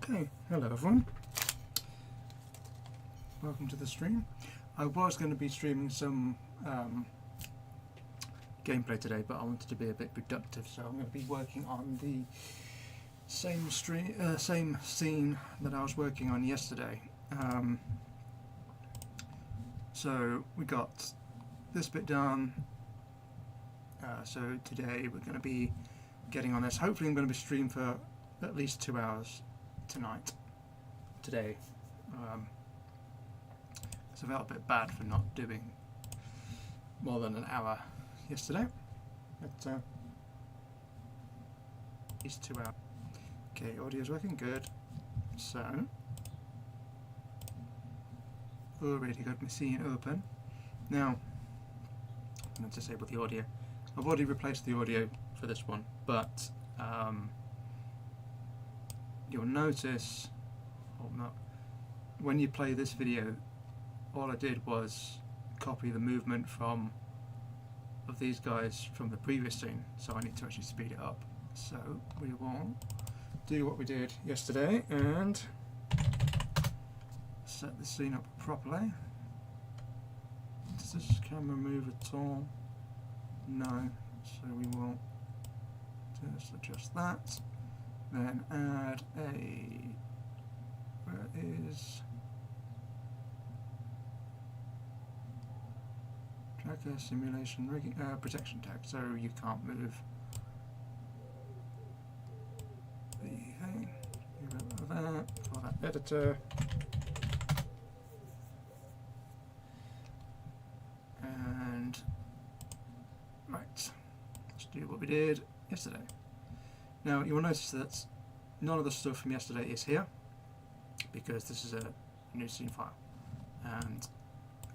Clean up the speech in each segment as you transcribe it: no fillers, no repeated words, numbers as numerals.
Okay, hello everyone. Welcome to the stream. I was going to be streaming some gameplay today, but I wanted to be a bit productive, so I'm going to be working on the same scene that I was working on yesterday. So we got this bit done. So today we're going to be getting on this. Hopefully I'm going to be streaming for at least 2 hours today. So I felt a bit bad for not doing more than an hour yesterday, but at least 2 hours. Okay, audio's working good. So already got my scene open. Now I'm going to disable the audio. I've already replaced the audio for this one, but you'll notice, when you play this video, all I did was copy the movement of these guys from the previous scene, so I need to actually speed it up. So we will do what we did yesterday and set the scene up properly. Does this camera move at all? No, so we will just adjust that, then add a, where is tracker simulation rigging, protection tag, so you can't move the thing. Get rid of that, call that editor, and right, let's do what we did yesterday. Now you will notice that none of the stuff from yesterday is here because this is a new scene file, and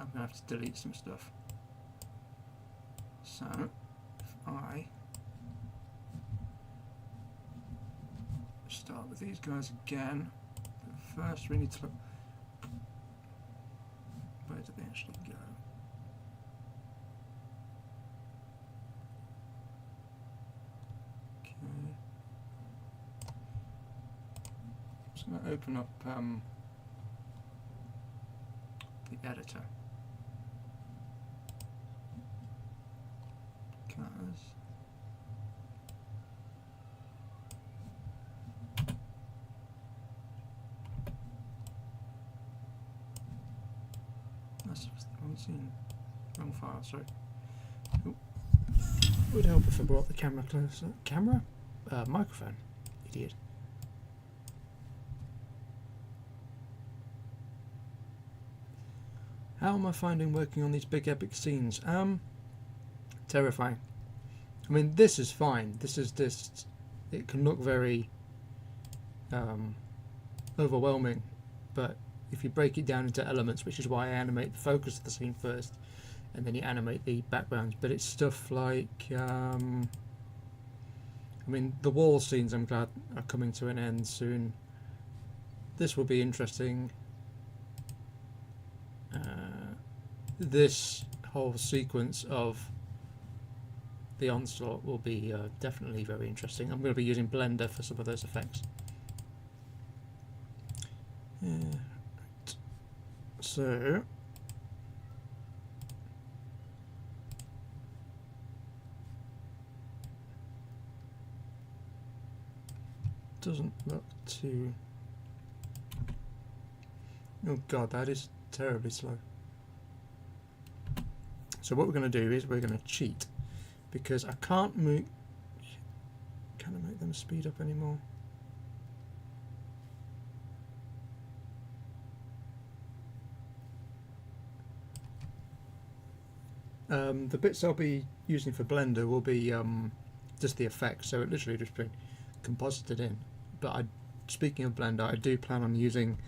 I'm going to have to delete some stuff. So if I start with these guys again, but first we need to look, where do they actually go? Okay, I'm just going to open up the editor. That's the wrong scene, wrong file, sorry. Ooh. Would help if I brought the camera closer. Camera? Microphone, idiot. How am I finding working on these big epic scenes? Terrifying. I mean, this is fine. This is just, it can look very overwhelming, but if you break it down into elements, which is why I animate the focus of the scene first, and then you animate the backgrounds, but it's stuff like, I mean, the wall scenes I'm glad are coming to an end soon. This will be interesting. This whole sequence of the onslaught will be definitely very interesting. I'm going to be using Blender for some of those effects. Right. So doesn't look too, oh god, that is terribly slow. So what we're going to do is we're going to cheat, because I can't move. Can I make them speed up anymore? The bits I'll be using for Blender will be just the effects, so it literally just been composited in. But speaking of Blender, I do plan on using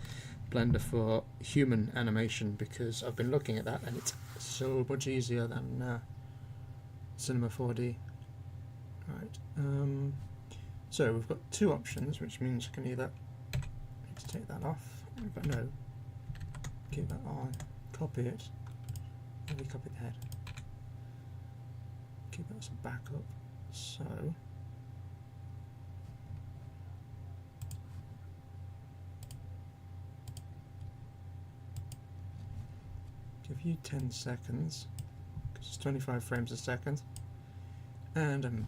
Blender for human animation, because I've been looking at that and it's so much easier than Cinema 4D. Right. So we've got two options, which means I can either need to take that off, but no, keep that on, copy it, maybe copy the head, keep that as a backup. So you 10 seconds, because it's 25 frames a second, and I'm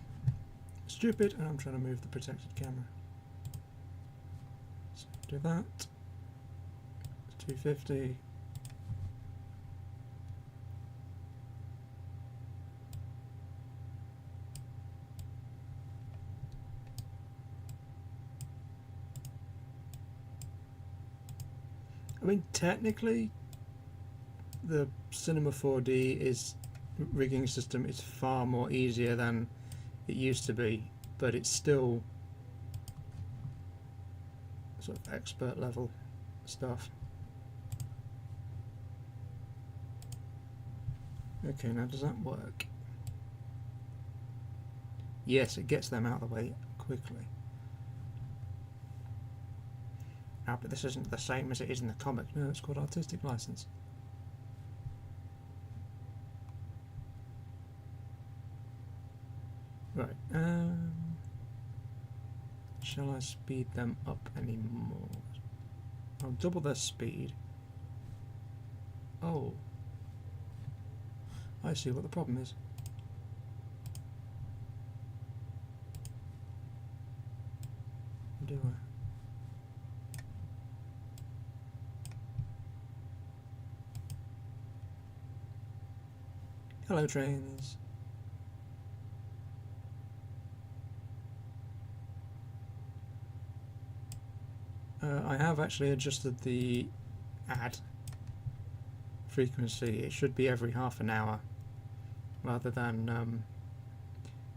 stupid and I'm trying to move the protected camera. So do that. 250. I mean, technically, the Cinema 4D rigging system is far more easier than it used to be, but it's still sort of expert level stuff. Okay, now does that work? Yes, it gets them out of the way quickly. Ah, but this isn't the same as it is in the comic. No, it's called artistic license. Right, shall I speed them up anymore? I'll double their speed. Oh, I see what the problem is. Do I? Hello, trains. I have actually adjusted the ad frequency. It should be every half an hour rather than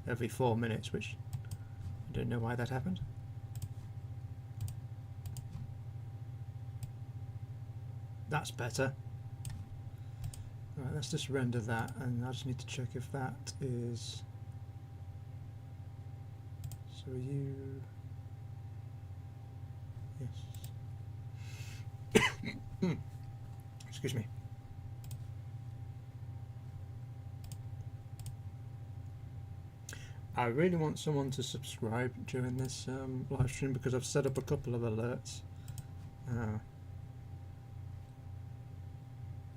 every 4 minutes, which I don't know why that happened. That's better. Right, let's just render that, and I just need to check if that is. So you. Yes. Excuse me. I really want someone to subscribe during this live stream, because I've set up a couple of alerts.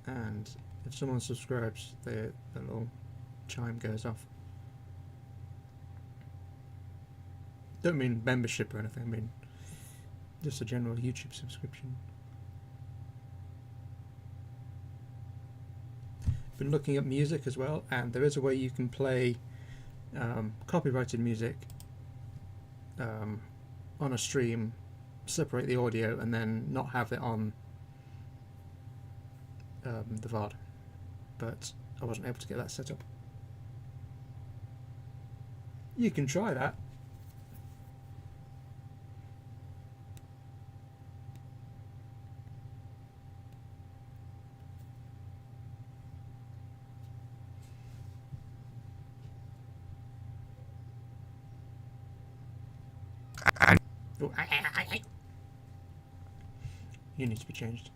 And if someone subscribes, the little chime goes off. Don't mean membership or anything, I mean just a general YouTube subscription. Been looking at music as well, and there is a way you can play copyrighted music on a stream, separate the audio, and then not have it on the VOD, but I wasn't able to get that set up. You can try that. Oh, you need to be changed.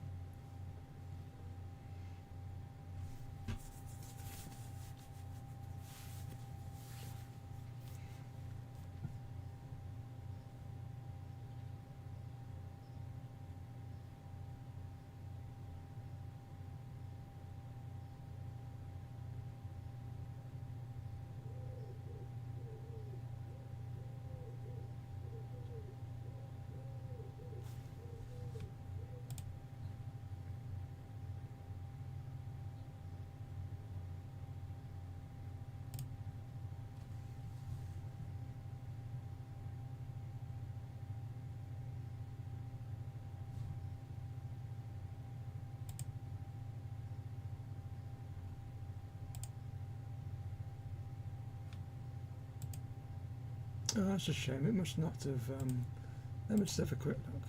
Oh, that's a shame. It must not have. Let me just have a quick look.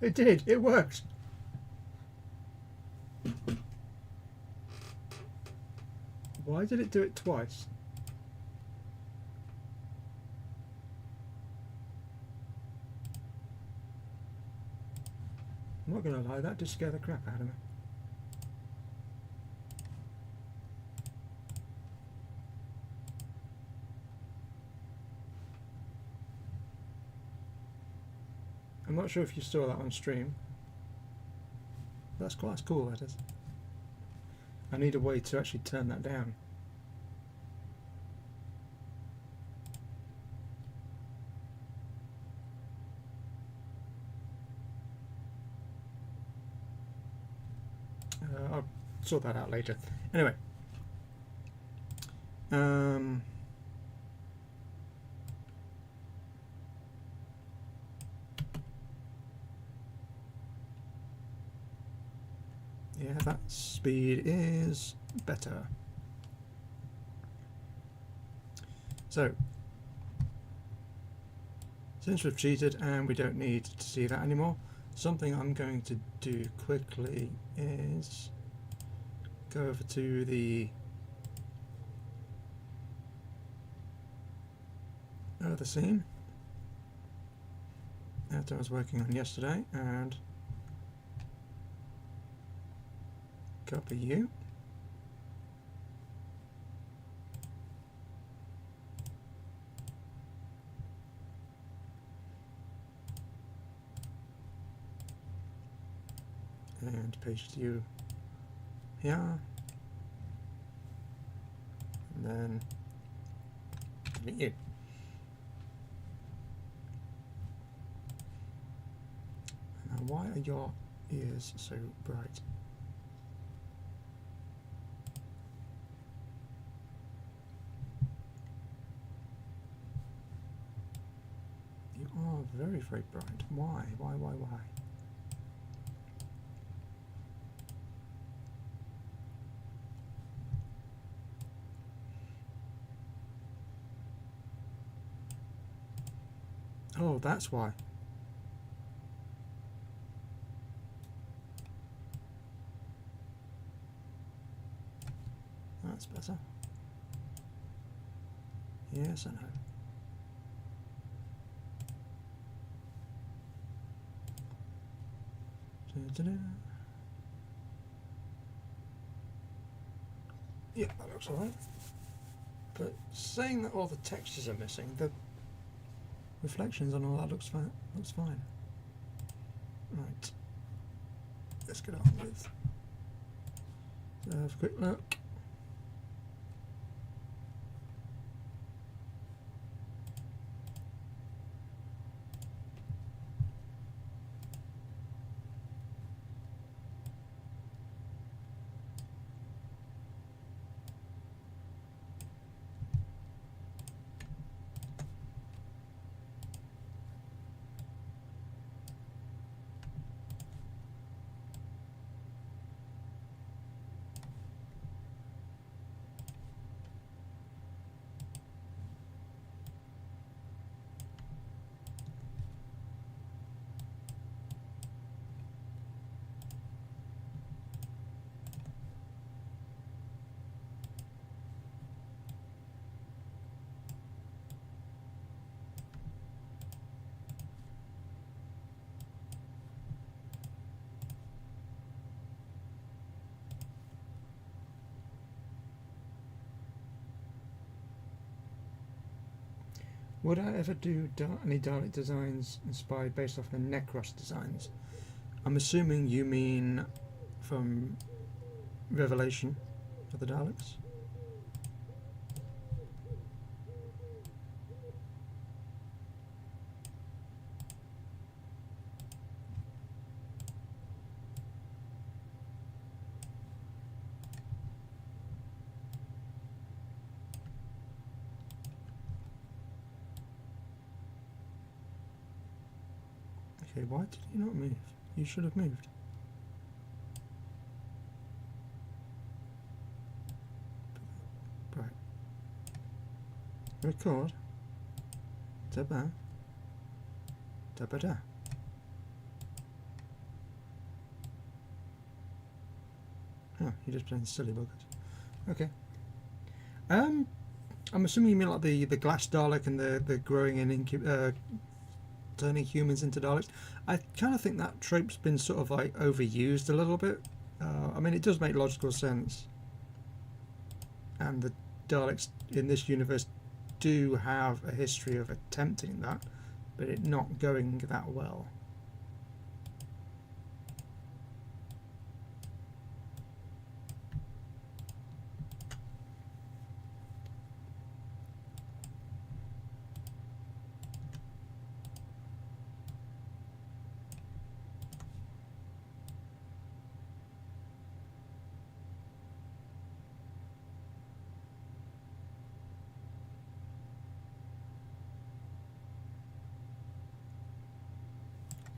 It did. It worked. Why did it do it twice? I'm not going to lie, that did scare the crap out of me. I'm not sure if you saw that on stream. That's quite cool, that is. I need a way to actually turn that down. I'll sort that out later. Anyway. Yeah, that speed is better. So, since we've cheated and we don't need to see that anymore, something I'm going to do quickly is go over to the other scene that I was working on yesterday and copy you. And paste you here. And then delete you. Now, why are your ears so bright? You are very, very bright. Why? Why? Oh, that's why. That's better. Yes, I know. Yeah, that looks alright. But saying that all the textures are missing, the reflections on all that looks fine. Right. Let's get on with. Have a quick look. Would I ever do any Dalek designs inspired based off the Necros designs? I'm assuming you mean from Revelation of the Daleks? Okay, why did you not move? You should have moved. Right. Record. Da-ba. Da-ba-da. Oh, you're just playing silly buggers. Okay. I'm assuming you mean like the glass Dalek and the growing and turning humans into Daleks. I kind of think that trope's been sort of like overused a little bit. I mean, it does make logical sense, and the Daleks in this universe do have a history of attempting that, but it not going that well.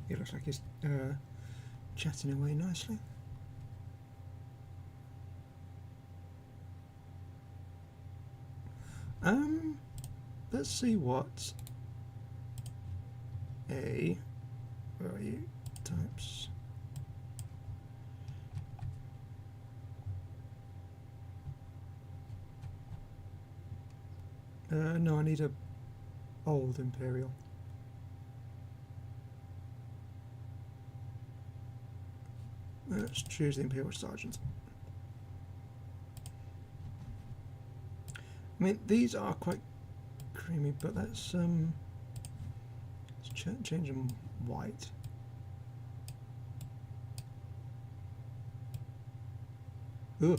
It looks like he's chatting away nicely. Let's see what where are you? Types. No, I need a old Imperial. Let's choose the Imperial Sergeant. I mean, these are quite creamy, but let's change them white. Ooh.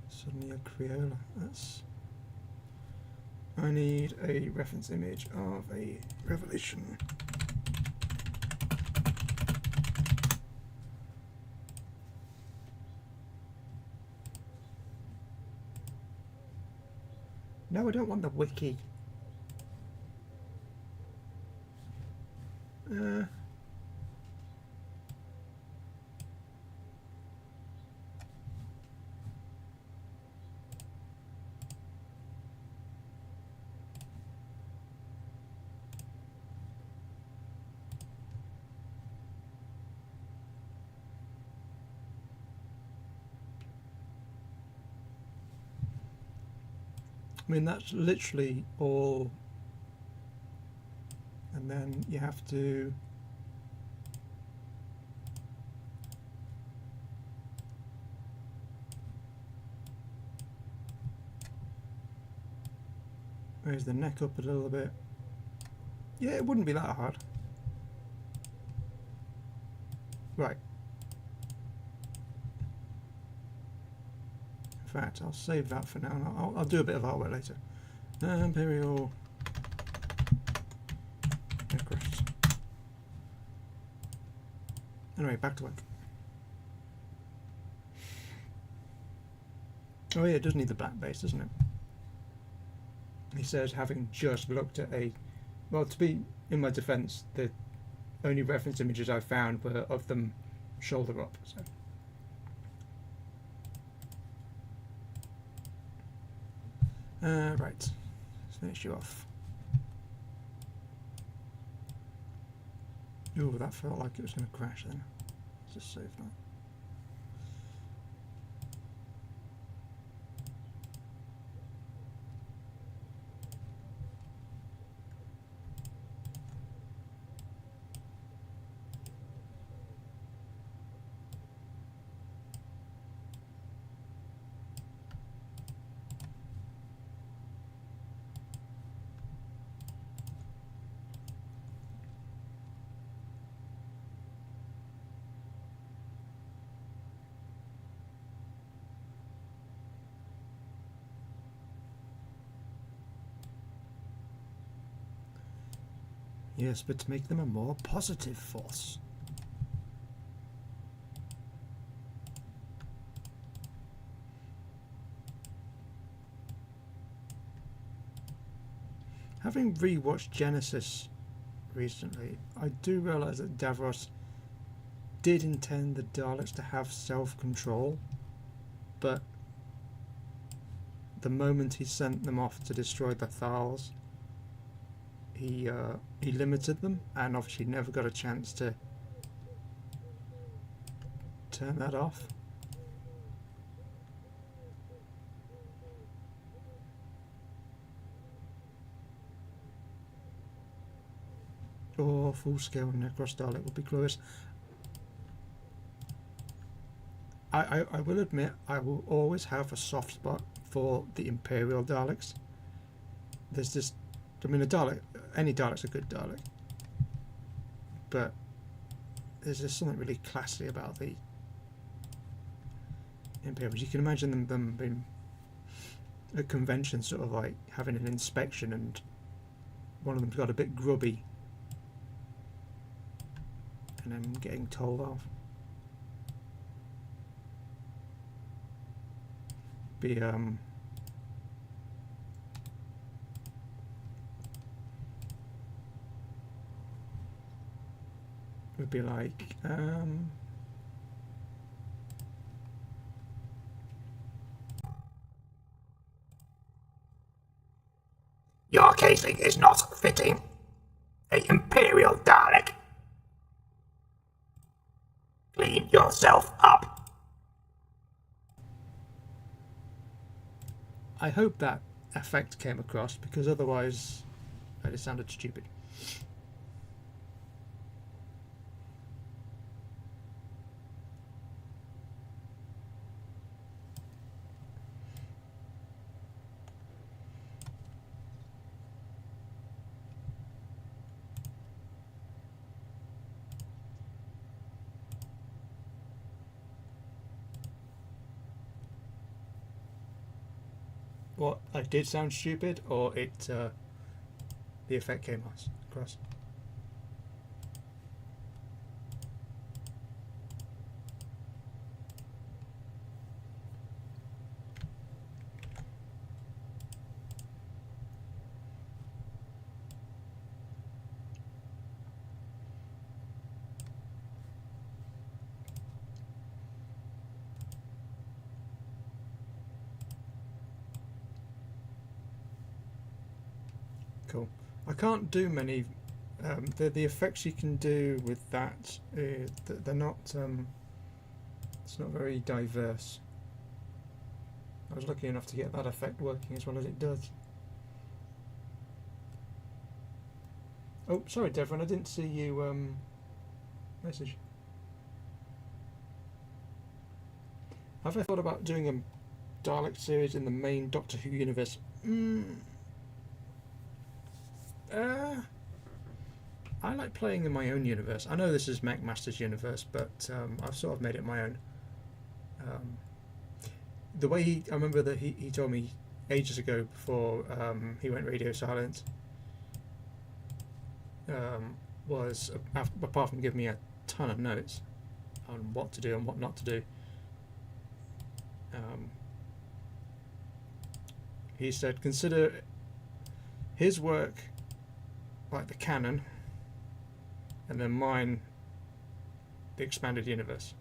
Suddenly a Crayola. That's... I need a reference image of a Revelation. No, I don't want the wiki. I mean, that's literally all, and then you have to raise the neck up a little bit. Yeah, it wouldn't be that hard. Right. In fact, I'll save that for now, and I'll do a bit of artwork later. Imperial aircraft. Anyway, back to work. Oh yeah, it does need the black base, doesn't it? He says, having just looked at a... Well, to be in my defence, the only reference images I found were of them shoulder up, so... right, let's finish you off. Ooh, that felt like it was going to crash then. Let's just save that. Yes, but to make them a more positive force. Having rewatched Genesis recently, I do realise that Davros did intend the Daleks to have self-control, but the moment he sent them off to destroy the Thals, he limited them, and obviously never got a chance to turn that off. Or full scale Necros Dalek would be glorious. I will admit I will always have a soft spot for the Imperial Daleks. There's just, I mean, a Dalek, any Dalek's a good Dalek, but there's just something really classy about the Imperials. You can imagine them being at convention, sort of like having an inspection, and one of them's got a bit grubby, and then getting told off. Be would be like your casing is not fitting. A Imperial Dalek. Clean yourself up. I hope that effect came across, because otherwise it sounded stupid. What, I did sound stupid, or it the effect came across? Cool. I can't do many. The effects you can do with that, they're not. It's not very diverse. I was lucky enough to get that effect working as well as it does. Oh, sorry, Devon, I didn't see you message. Have I thought about doing a Dalek series in the main Doctor Who universe? I like playing in my own universe. I know this is MacMaster's universe, but I've sort of made it my own. The way I remember that he told me ages ago, before he went radio silent, was, apart from giving me a ton of notes on what to do and what not to do, he said consider his work like the canon, and then mine the expanded universe.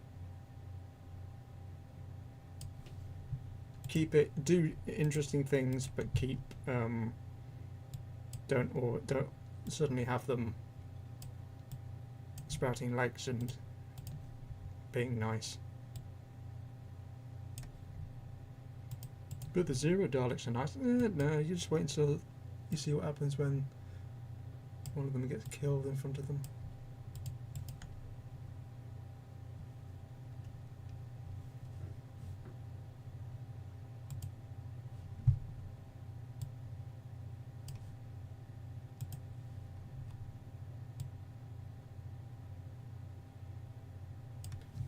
Keep it, do interesting things, but keep don't suddenly have them sprouting legs and being nice. But the Zero Daleks are nice. No, you just wait until you see what happens when one of them gets killed in front of them.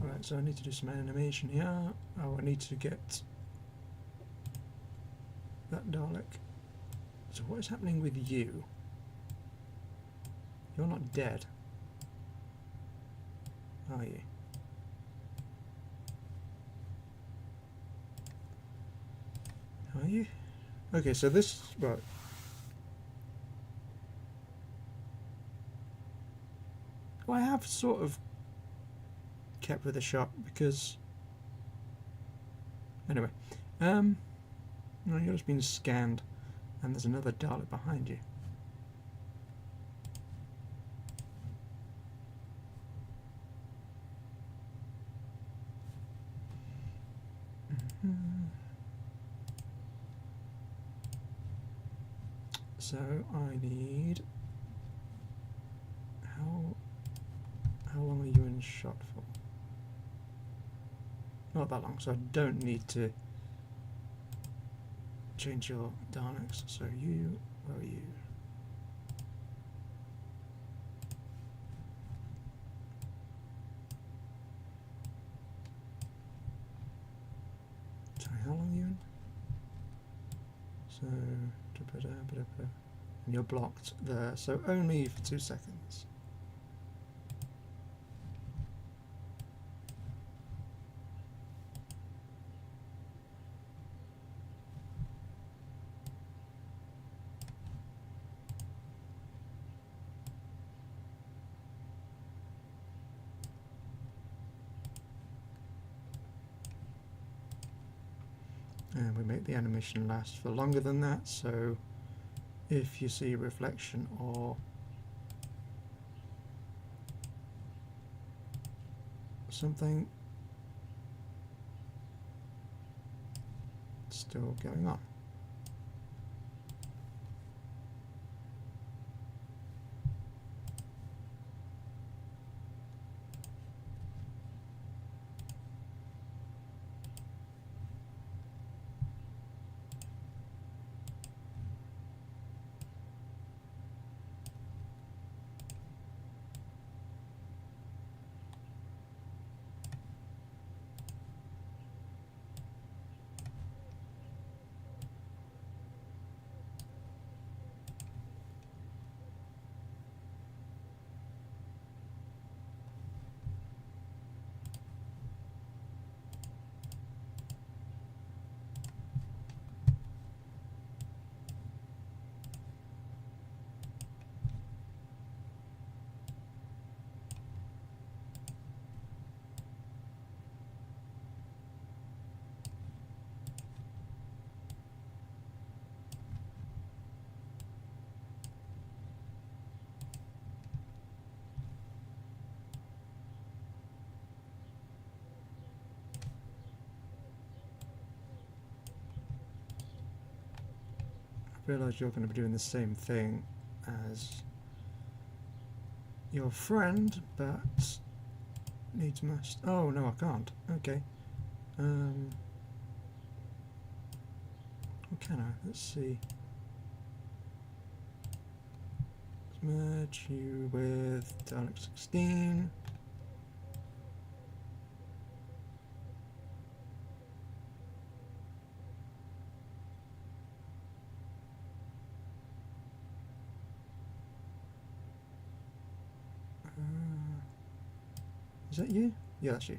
Alright, so I need to do some animation here. Oh, I need to get that Dalek. So what is happening with you? You're not dead, are you? Are you? Okay, so this, right. Well, I have sort of kept with a shot, because anyway, no, you're just being scanned, and there's another Dalek behind you. So I need... How long are you in shot for? Not that long, so I don't need to change your Daleks. So you, where are you? Sorry, how long are you in? So, and you're blocked there, so only for 2 seconds. And we make the animation last for longer than that, so if you see a reflection or something, it's still going on. I realise you're going to be doing the same thing as your friend, but needs must. Oh no, I can't. Okay. What can I? Let's see. Let's merge you with Dalek 16. Is that you? Yeah, that's you.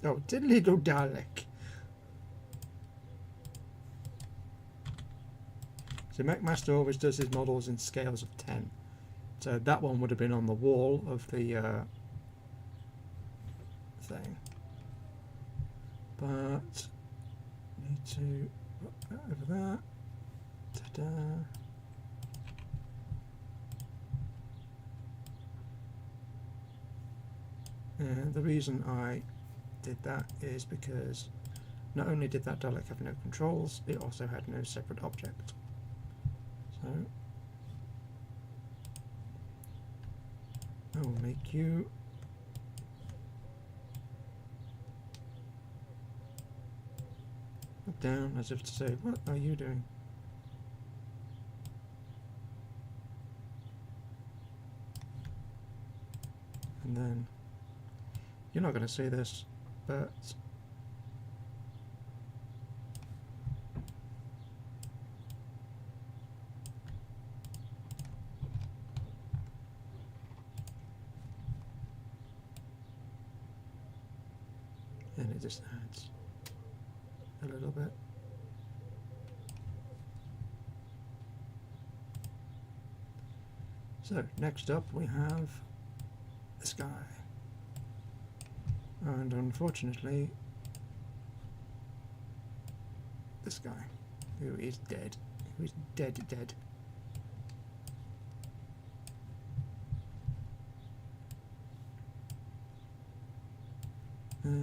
Oh, diddly do Dalek. So MechMaster always does his models in scales of 10. So that one would have been on the wall of the thing. But need to put that over there. Ta-da. And the reason I did that is because not only did that Dalek have no controls, it also had no separate object. So I will make you look down as if to say, what are you doing? And then you're not going to see this, but and it just adds a little bit. So next up we have this guy, and unfortunately this guy, who is dead, who is dead. Okay,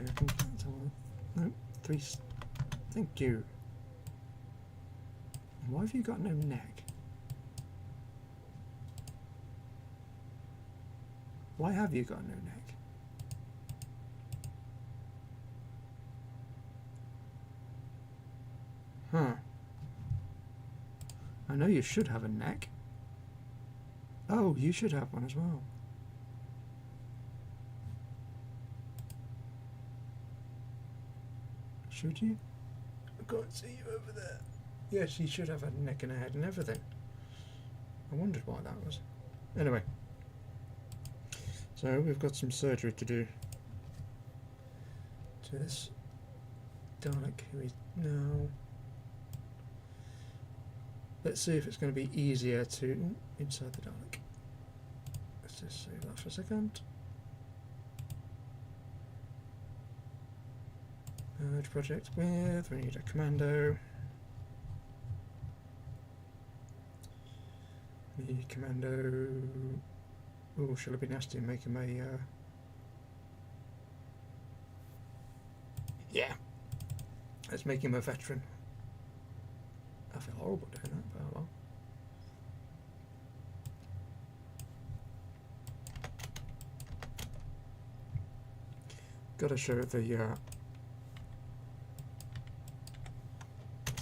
I think that's all. No, three. Thank you. Why have you got no neck? Why have you got no neck? Huh. I know you should have a neck. Oh, you should have one as well. Should you? I can't see you over there. Yes, you should have a neck and a head and everything. I wondered why that was. Anyway. So, we've got some surgery to do to this Dalek who is now. Let's see if it's going to be easier to inside the Dalek. Let's just save that for a second. Merge project with, we need a commando. Need commando. Oh, shall I be nasty and make him a. Yeah. Let's make him a veteran. I feel horrible doing that, but oh well. Gotta show the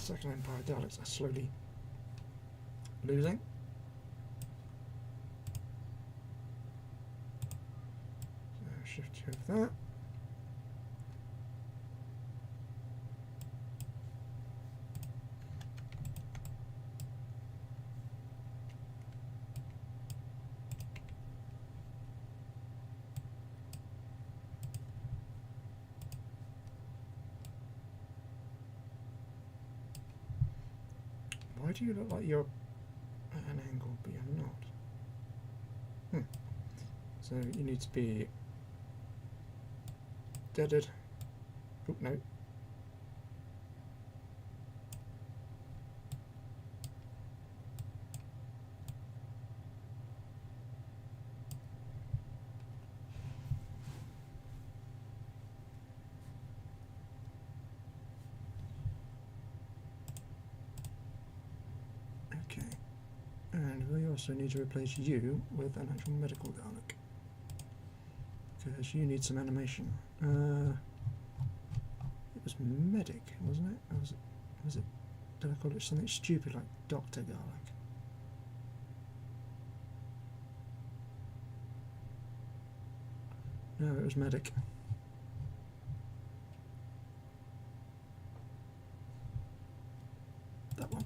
Second Empire Daleks are slowly losing. So shift you over that. Why do you look like you're at an angle but you're not? So you need to be deaded. Oh no. Okay. And we also need to replace you with an actual medical Dalek. Because you need some animation. It was medic, wasn't it? Or was it? Did I call it something stupid like Doctor Dalek? No, it was medic. That one.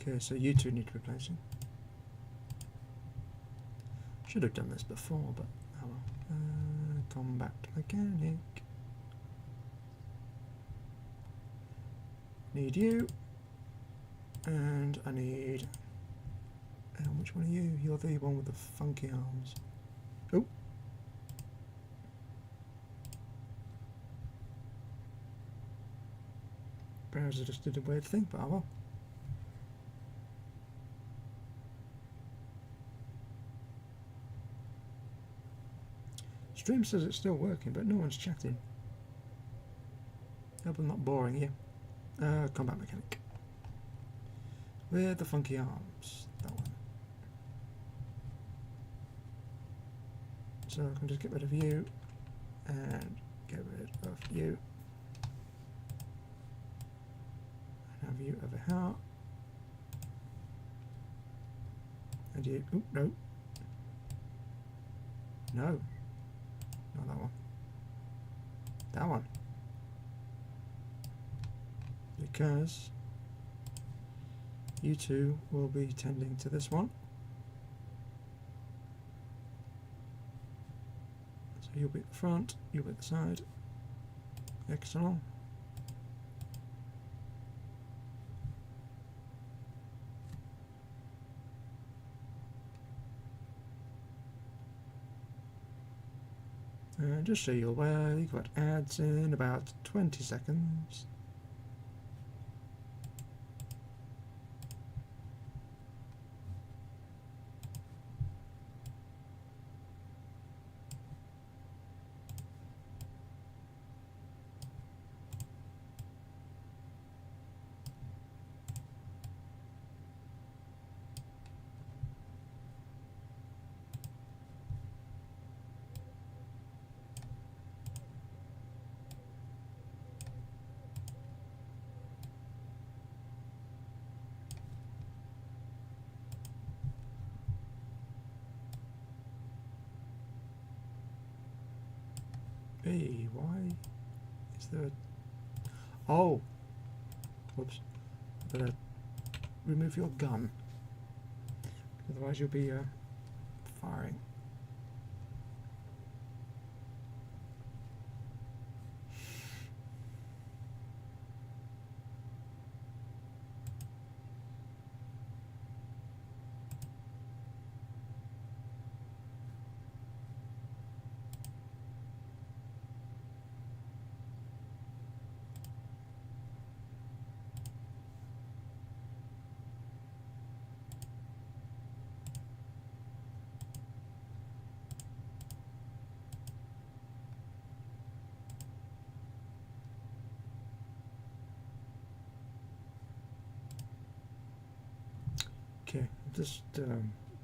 Okay, so you two need replacing. Should have done this before, but oh well. Combat mechanic. Need you. And I need. Which one are you? You're the one with the funky arms. Oh. Browser just did a weird thing, but oh well. Stream says it's still working, but no one's chatting. Hope I'm not boring you. Combat mechanic. With the funky arms. That one. So I can just get rid of you. And get rid of you. And have you over here. And you. Oh, no. No. Not that one. That one. You two will be tending to this one. So you'll be at the front, you'll be at the side. External. And just so you're aware, you've got ads in about 20 seconds. Hey, why is there a... Oh! Whoops. Better remove your gun. Otherwise you'll be firing. Okay, just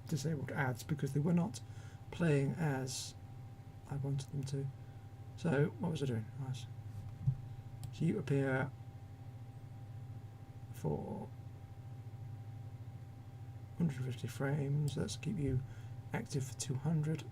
disabled ads because they were not playing as I wanted them to. So, what was I doing? Nice. So you appear for 150 frames. Let's keep you active for 200.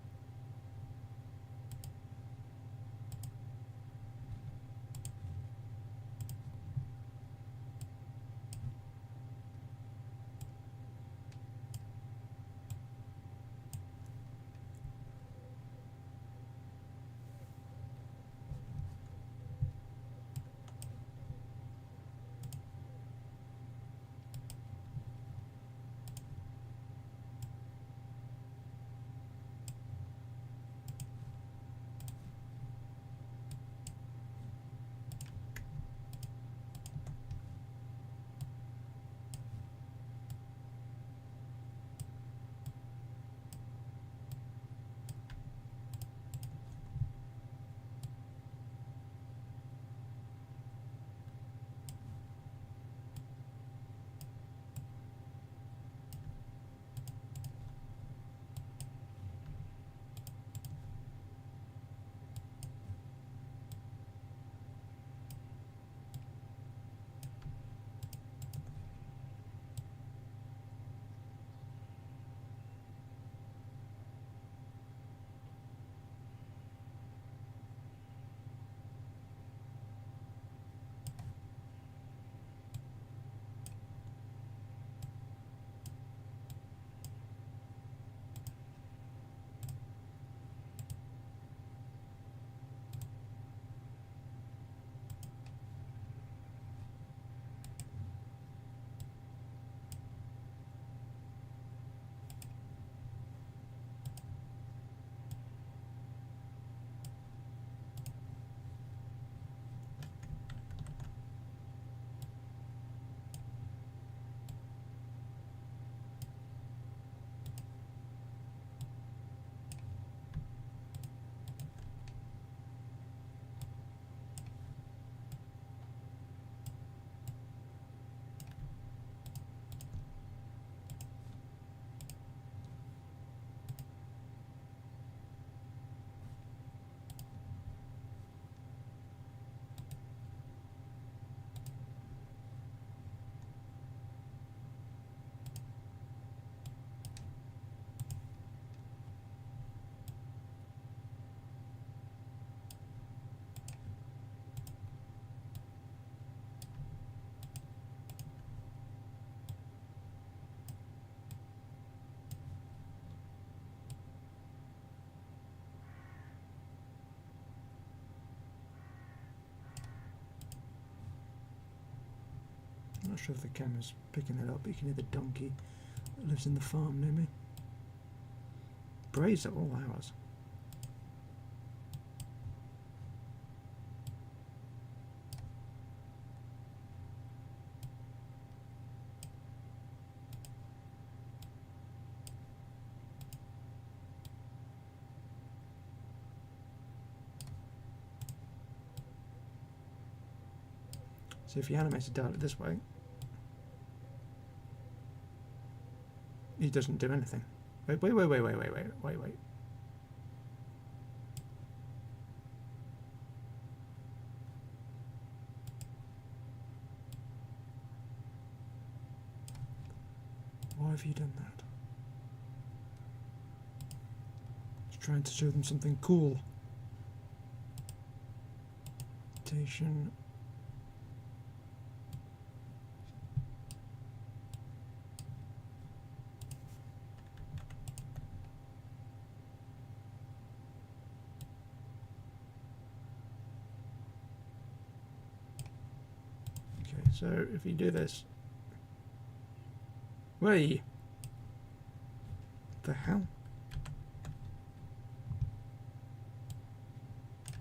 Not sure if the camera's picking it up, but you can hear the donkey that lives in the farm near me. Brays at all hours. So if you animate it down this way, he doesn't do anything. Wait. Why have you done that? Just trying to show them something cool. Rotation. So if you do this, wait, the hell?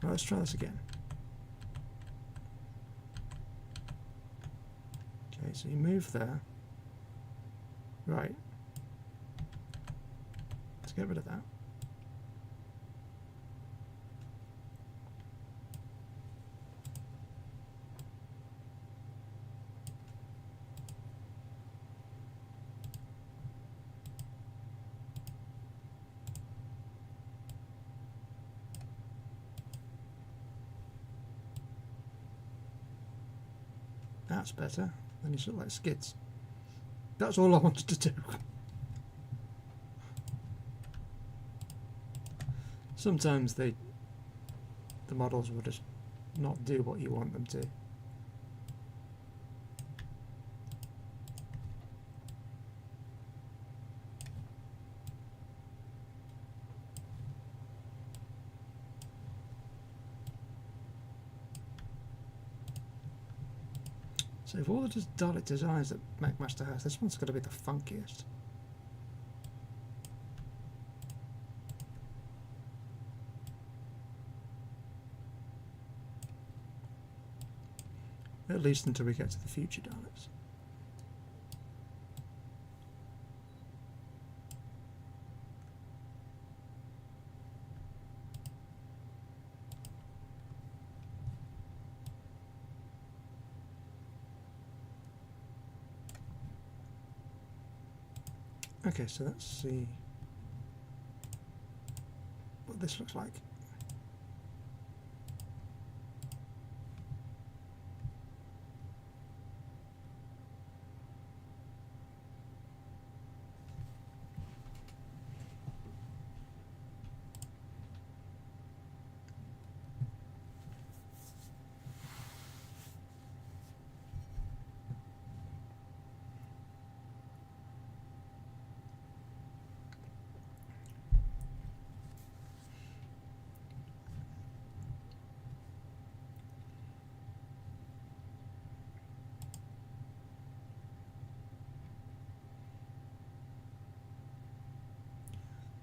Well, let's try this again. Okay, so you move there. Right. Let's get rid of that. That's better. Then you look like skids. That's all I wanted to do. Sometimes the models will just not do what you want them to. So of all the Dalek designs that MacMaster has, this one's got to be the funkiest. At least until we get to the future Daleks. Okay, so let's see what this looks like.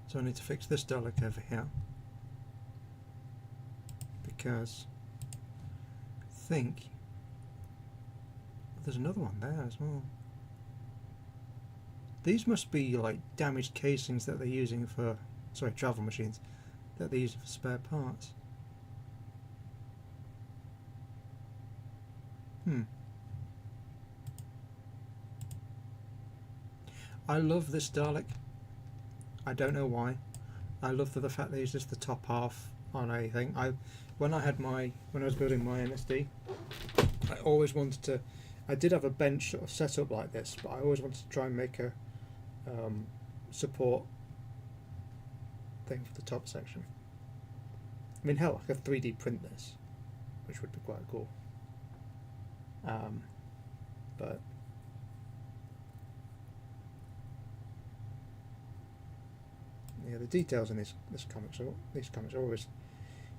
So I need to fix this Dalek over here, because I think there's another one there as well. These must be like damaged casings that they're using for, sorry, travel machines, that they're using for spare parts. I love this Dalek. I don't know why. I love the fact that it's just the top half on a thing. When I was building my NSD, I always wanted to. I did have a bench sort of set up like this, but I always wanted to try and make a support thing for the top section. I mean, hell, I could 3D print this, which would be quite cool. But yeah, the details in these comics are always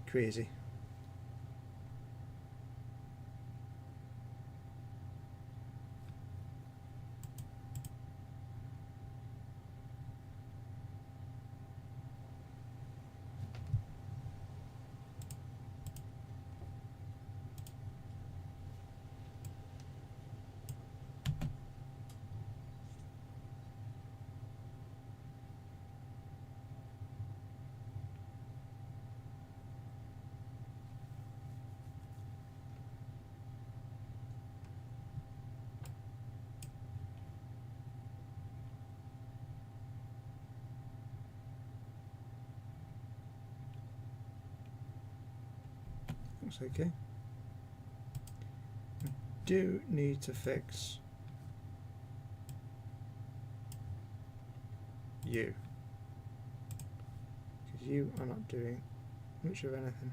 crazy. looks okay. I do need to fix you, because you are not doing much of anything.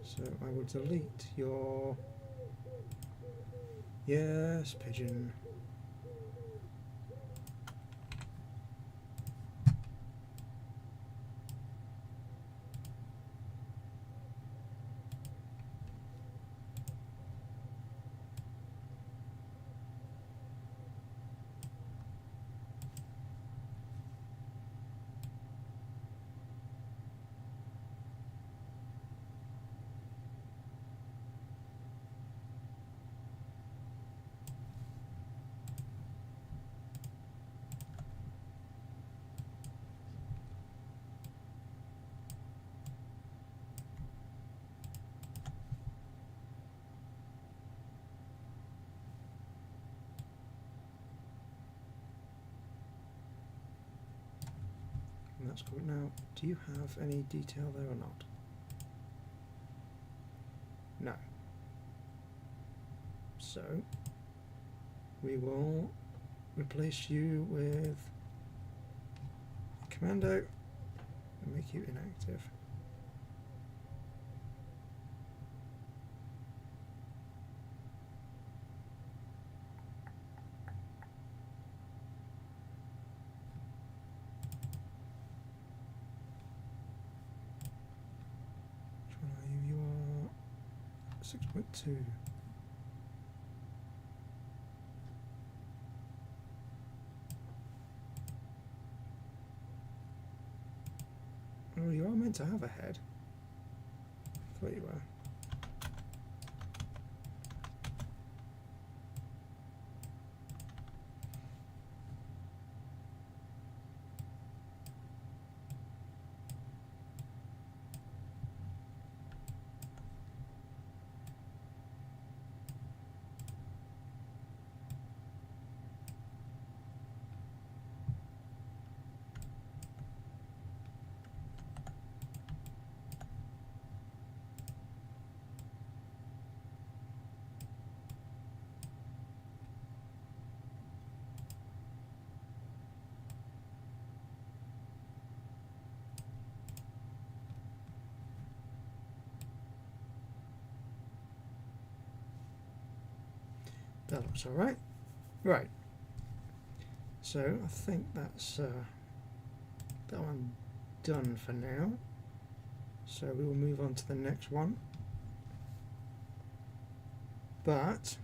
So I will delete your... Yes, pigeon. And that's cool. Now, do you have any detail there or not? No. So, we will replace you with Commando and make you inactive. Which one are you? You are 6.2. Oh, you are meant to have a head. I thought you were. That looks alright. Right. So I think that's that one done for now. So we will move on to the next one. But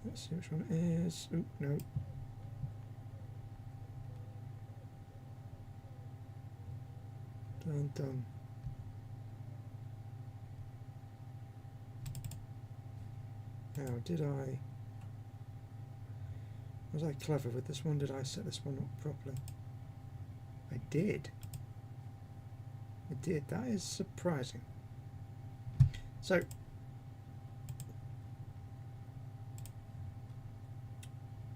let's see which one it is. Oop, no. Done. Now, was I clever with this one? Did I set this one up properly? I did. That is surprising. So,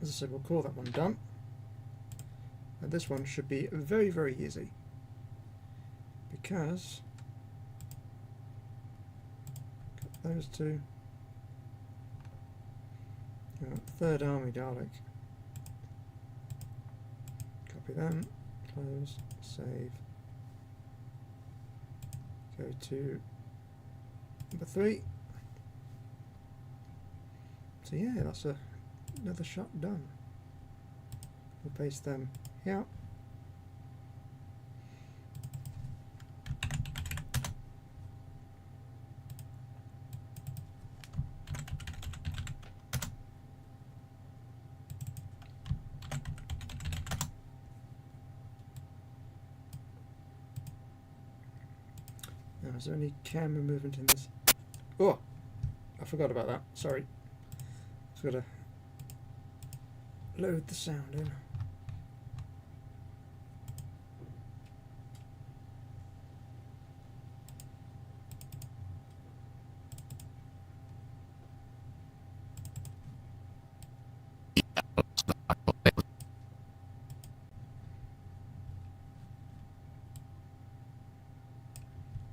as I said, we'll call that one done. And this one should be very, very easy. Because got those two. Third Army Dalek. Copy them. Close. Save. Go to number 3. So yeah, that's another shot done. We'll paste them here. Now, is there any camera movement in this? Oh, I forgot about that. Sorry. Just got to load the sound in.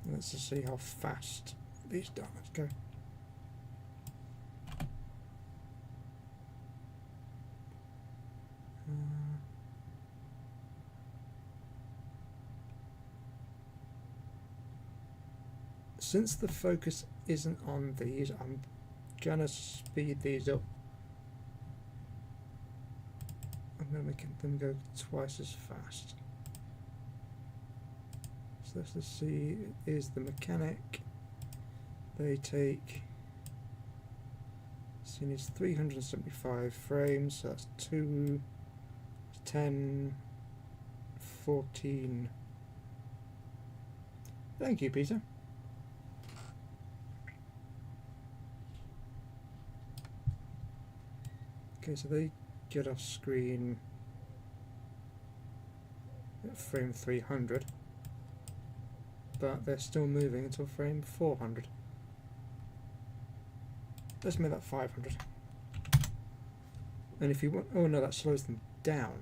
Let's just see how fast these diamonds go. Since the focus isn't on these, I'm gonna speed these up. I'm gonna make them go twice as fast. So let's just see, is the mechanic. They take, so needs 375 frames, so that's 2, 10, 14. Thank you, Peter. Okay, so they get off screen at frame 300, but they're still moving until frame 400. Let's make that 500. And if you want, oh no, that slows them down.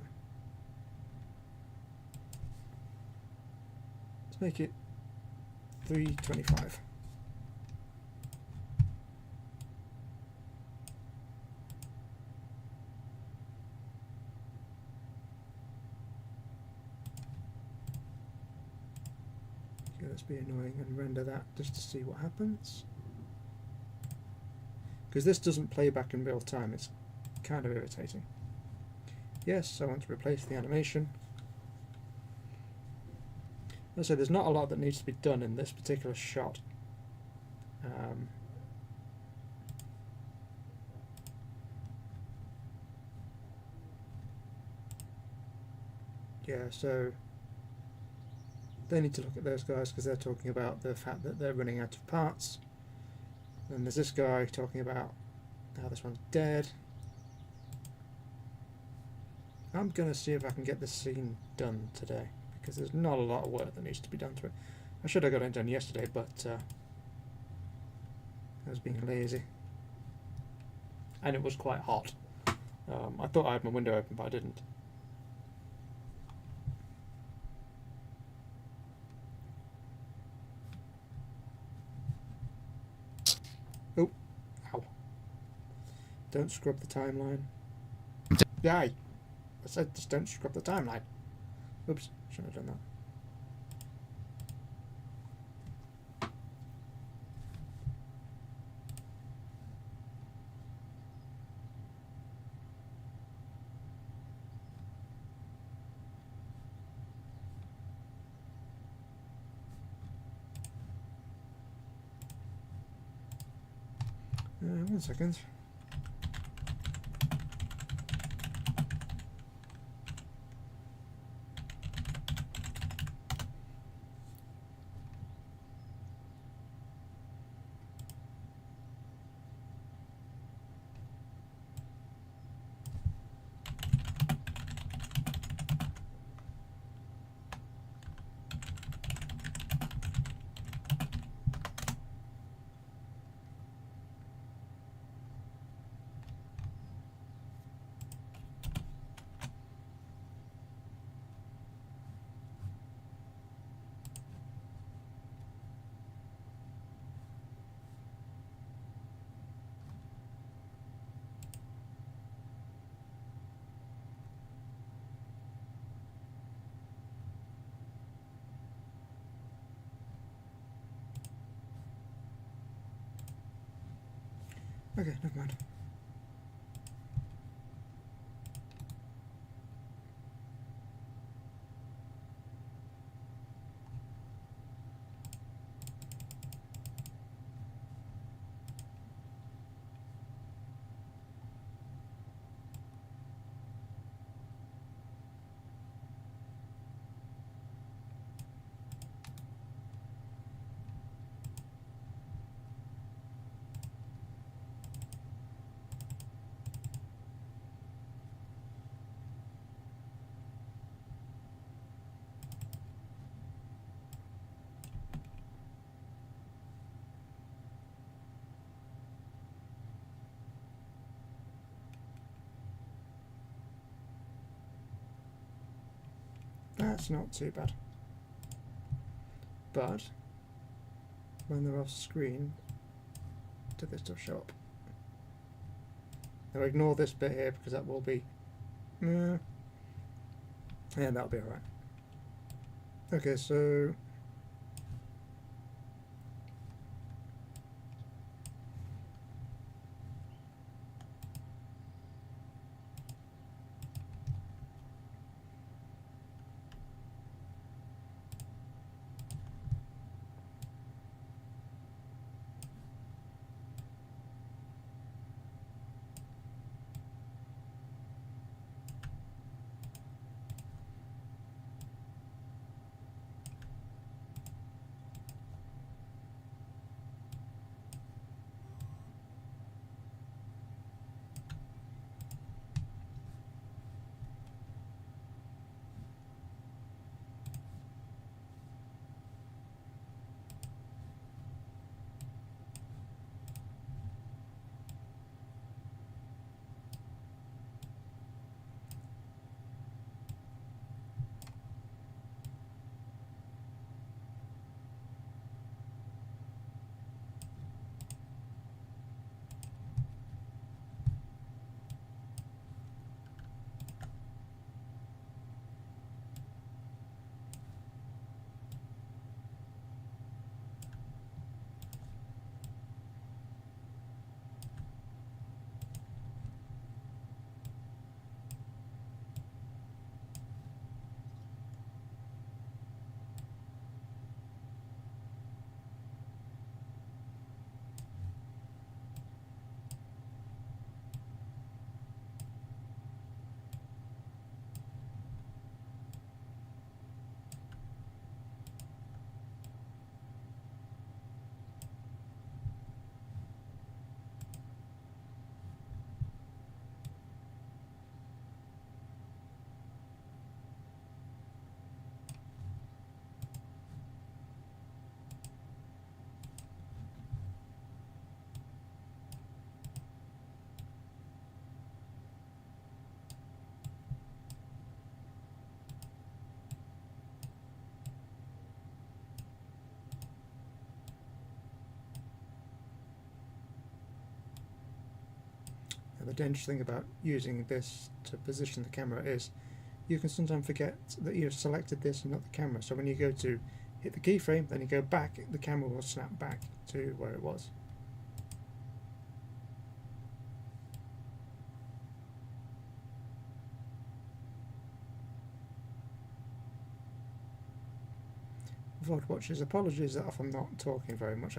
Let's make it 325. Okay, let's be annoying and render that just to see what happens. Because this doesn't play back in real time, it's kind of irritating. Yes, I want to replace the animation. As I said, there's not a lot that needs to be done in this particular shot. Yeah, so they need to look at those guys because they're talking about the fact that they're running out of parts. And there's this guy talking about how this one's dead. I'm going to see if I can get this scene done today, because there's not a lot of work that needs to be done to it. I should have got it done yesterday, but I was being lazy. And it was quite hot. I thought I had my window open, but I didn't. Oh, ow. Don't scrub the timeline. Yay! I said just don't scrub the timeline. Oops, shouldn't have done that. One second. Okay, never mind. That's not too bad. But when they're off screen, do this stuff show up? Now ignore this bit here because that will be, yeah, that'll be alright. Okay, so the dangerous thing about using this to position the camera is you can sometimes forget that you've selected this and not the camera. So when you go to hit the keyframe, then you go back, the camera will snap back to where it was. VOD watchers, apologies if I'm not talking very much.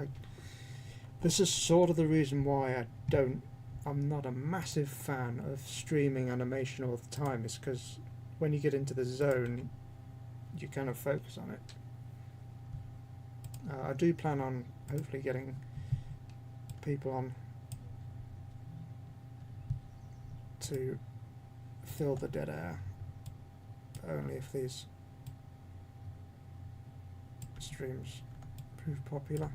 This is sort of the reason why I'm not a massive fan of streaming animation all the time, is because when you get into the zone, you kind of focus on it. I do plan on hopefully getting people on to fill the dead air, but only if these streams prove popular.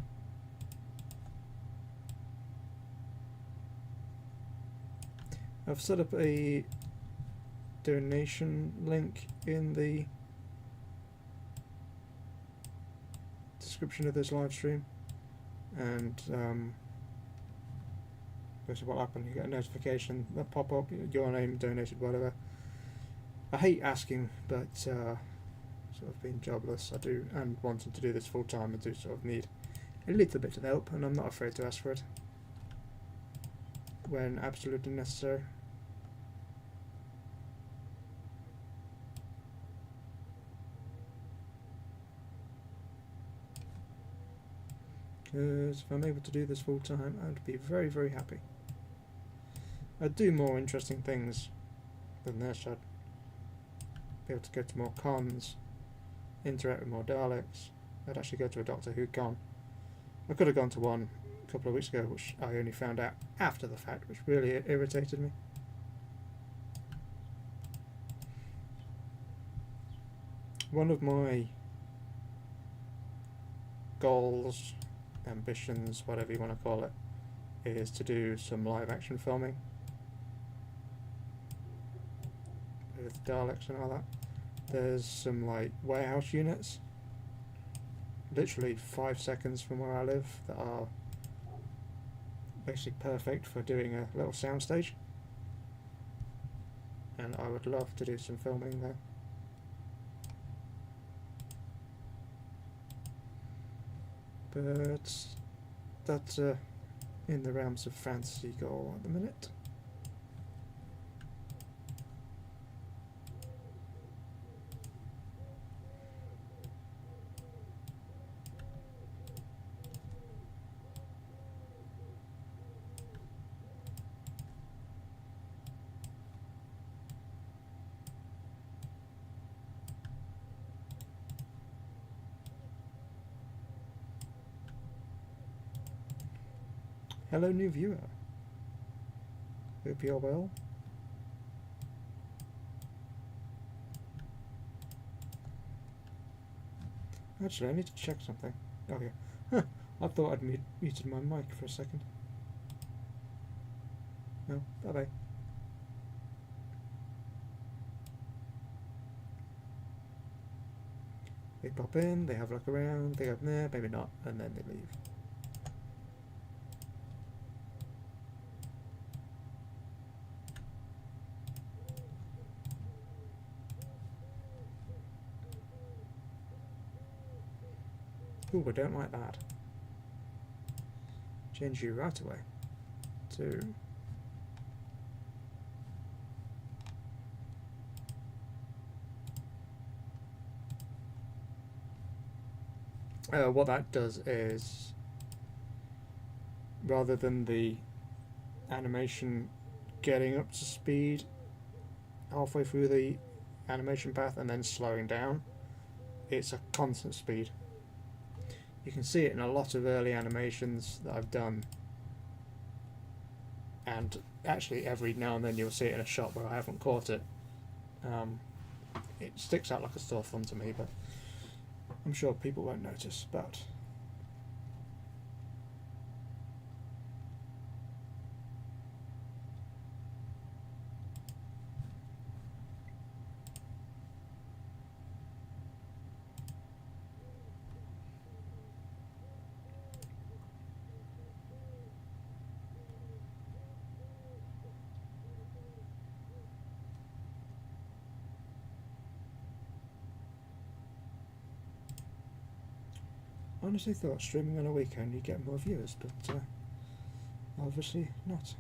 I've set up a donation link in the description of this live stream, and this is what happened. You get a notification that pop up, your name donated, whatever. I hate asking, but sort of being jobless, I do, and wanting to do this full time, I do sort of need a little bit of help, and I'm not afraid to ask for it when absolutely necessary. Because if I'm able to do this full time, I'd be very, very happy. I'd do more interesting things than this. I'd be able to go to more cons, interact with more Daleks. I'd actually go to a Doctor Who con. I could have gone to one a couple of weeks ago, which I only found out after the fact, which really irritated me. One of my goals, ambitions, whatever you want to call it, is to do some live action filming with Daleks and all that. There's some like warehouse units literally 5 seconds from where I live that are basically perfect for doing a little soundstage, and I would love to do some filming there. But that's in the realms of fantasy goal at the minute. Hello, new viewer. Hope you're well. Actually, I need to check something. Oh, yeah. Huh. I thought I'd muted my mic for a second. No, bye-bye. They pop in, they have a look around, they go, nah, maybe not, and then they leave. Ooh, I don't like that. Change you right away to what that does is, rather than the animation getting up to speed halfway through the animation path and then slowing down, it's a constant speed. You can see it in a lot of early animations that I've done, and actually every now and then you'll see it in a shot where I haven't caught it. It sticks out like a sore thumb to me, but I'm sure people won't notice. But I honestly thought streaming on a weekend you'd get more viewers, but obviously not.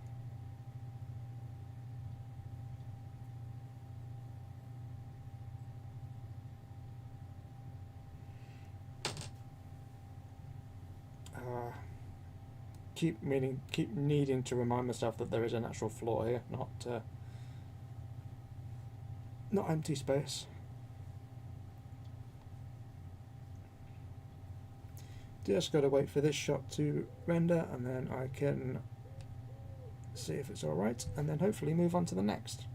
Keep needing to remind myself that there is an actual floor here, not empty space. Just got to wait for this shot to render, and then I can see if it's alright, and then hopefully move on to the next,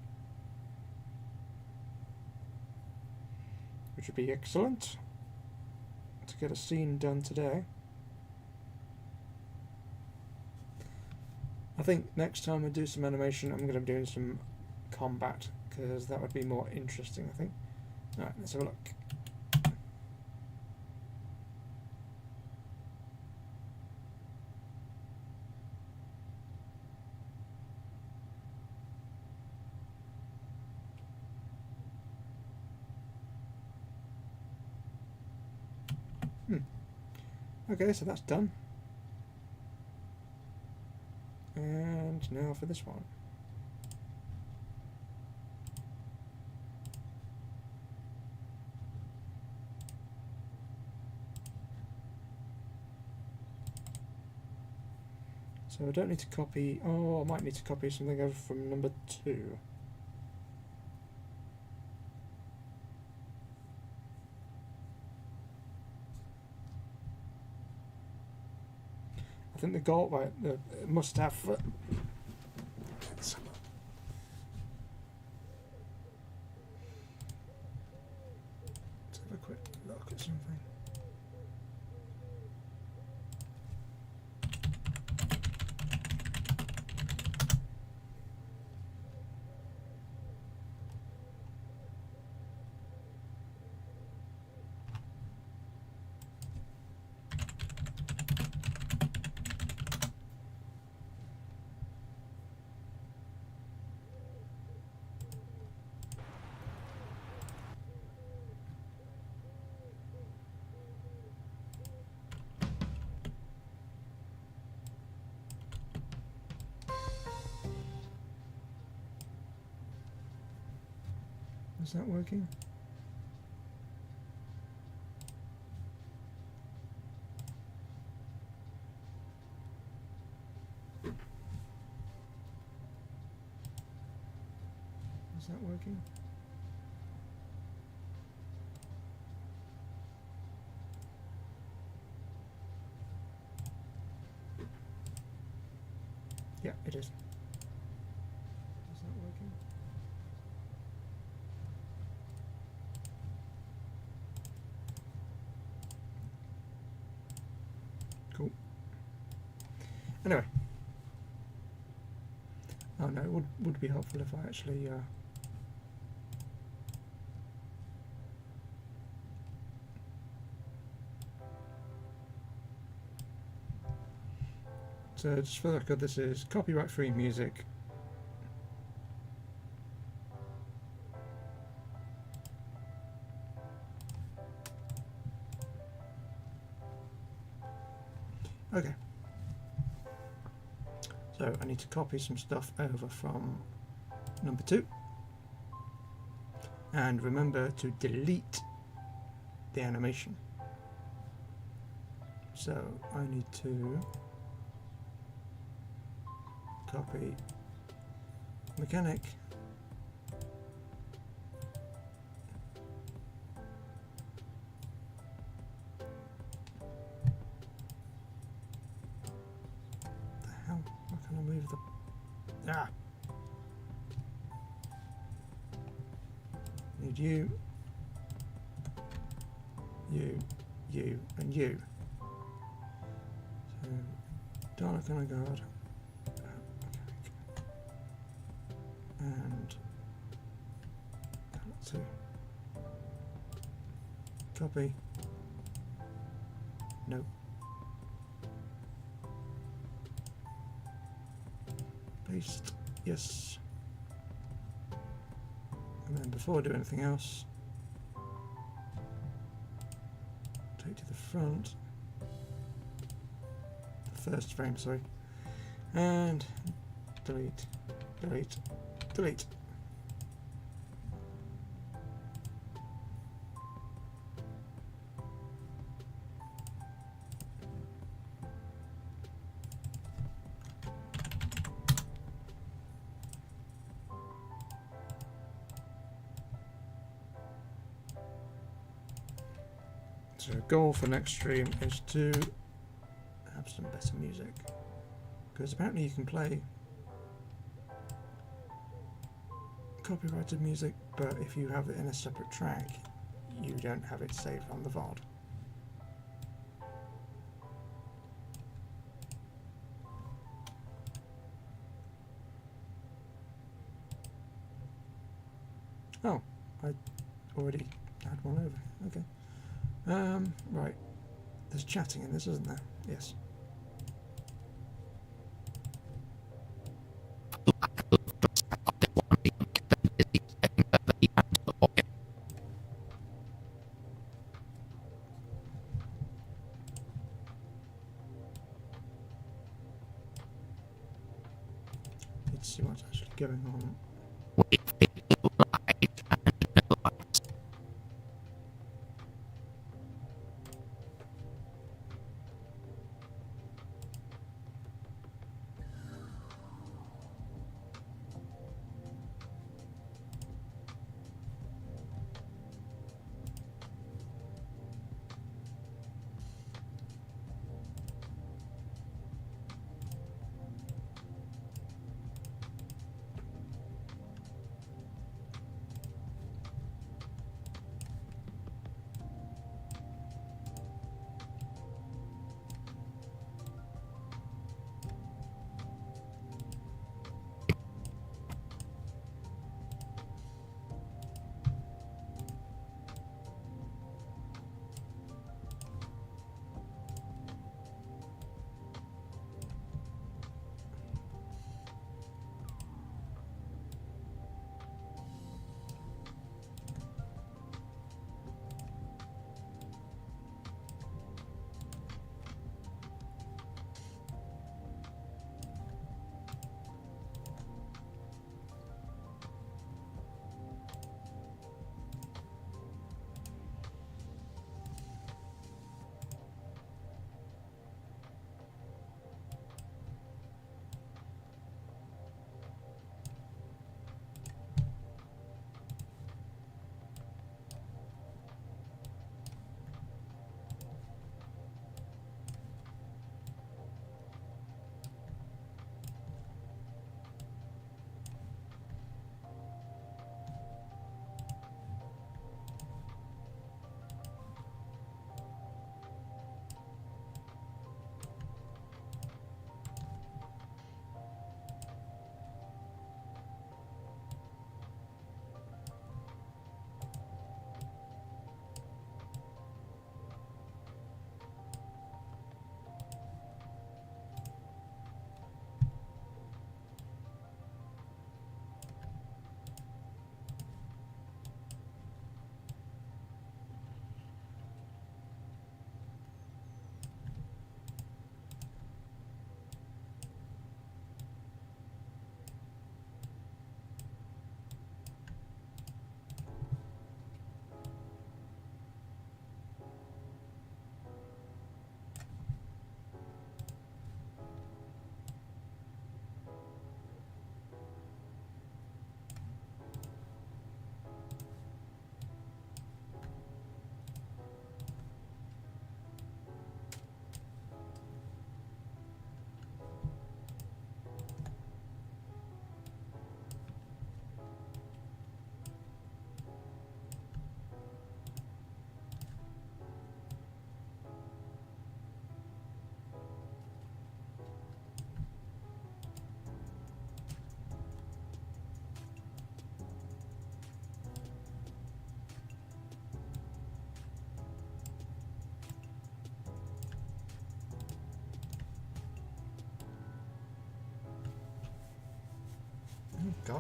which would be excellent to get a scene done today. I think next time we do some animation, I'm going to be doing some combat, because that would be more interesting, I think. Alright, let's have a look. Okay, so that's done. And now for this one. So I don't need to copy. Oh, I might need to copy something over from number 2. I think the goal, right, the must have. Let's have a quick look at something. Is that working? Is that working? Yeah, it is. Is that working? Cool. Anyway. Oh no, it would be helpful if I actually so just for the record, this is copyright free music. Okay. So I need to copy some stuff over from number 2. And remember to delete the animation. So I need to copy mechanic, the hell? Why can't I move the need you, and you. So dark on a guard. And so copy. No. Paste. Yes. And then before I do anything else, take to the front. The first frame, sorry. And delete, delete, delete. So goal for next stream is to have some better music, because apparently you can play copyrighted music, but if you have it in a separate track, you don't have it saved on the VOD. Oh, I already had one over. Okay. Right. There's chatting in this, isn't there? Yes. Let's see what's actually going on.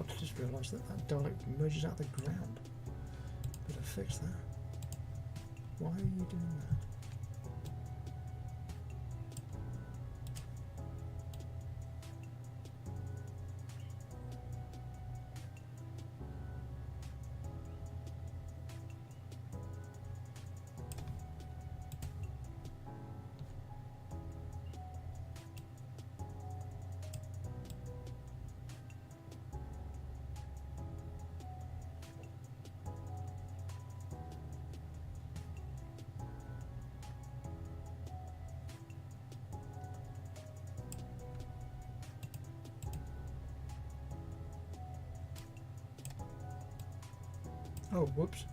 God, I just realised that that Dalek emerges out of the ground. Better fix that. Why are you doing that? Oh, whoops.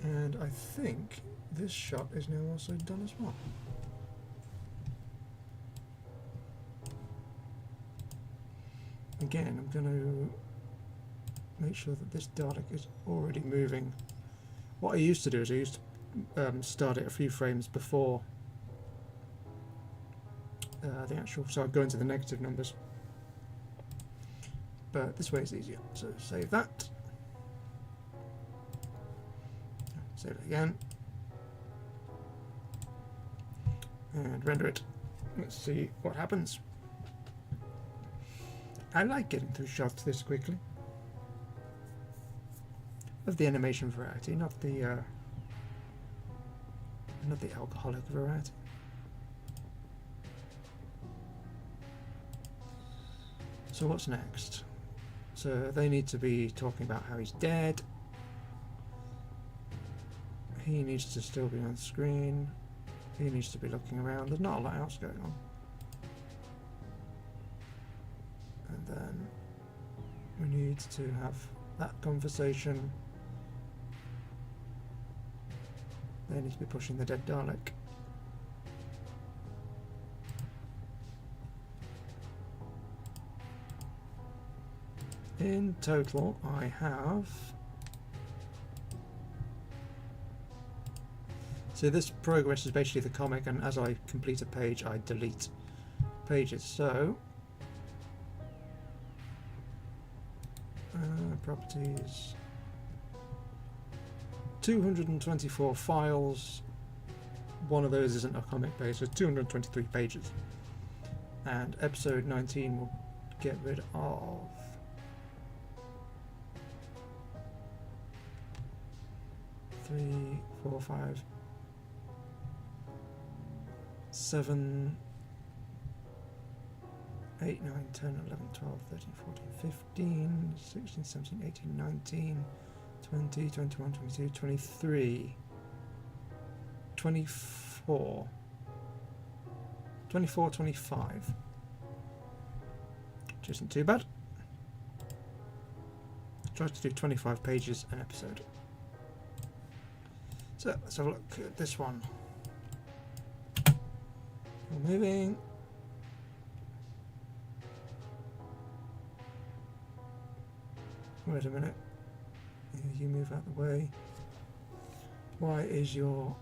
And I think this shot is now also done as well. Again, I'm going to make sure that this Dalek is already moving. What I used to do is I used to start it a few frames before the actual, so I'd go into the negative numbers. But this way is easier. So save that. Save it again. And render it. Let's see what happens. I like getting through shots this quickly. Of the animation variety, not the alcoholic variety. So what's next? So they need to be talking about how he's dead. He needs to still be on screen. He needs to be looking around. There's not a lot else going on. And then we need to have that conversation. They need to be pushing the dead Dalek. In total, I have... So this progress is basically the comic, and as I complete a page, I delete pages. So, properties, 224 files. One of those isn't a comic page, so 223 pages. And episode 19 will get rid of 3, 4, 5, 7, 8, 9, 10, 11, 12, 13, 14, 15, 16, 17, 18, 19, 20, 21, 22, 23, 24, 24, 25. Which isn't too bad. Try to do 25 pages an episode. So let's have a look at this one. We're moving. Wait a minute. You move out the way. Why is your...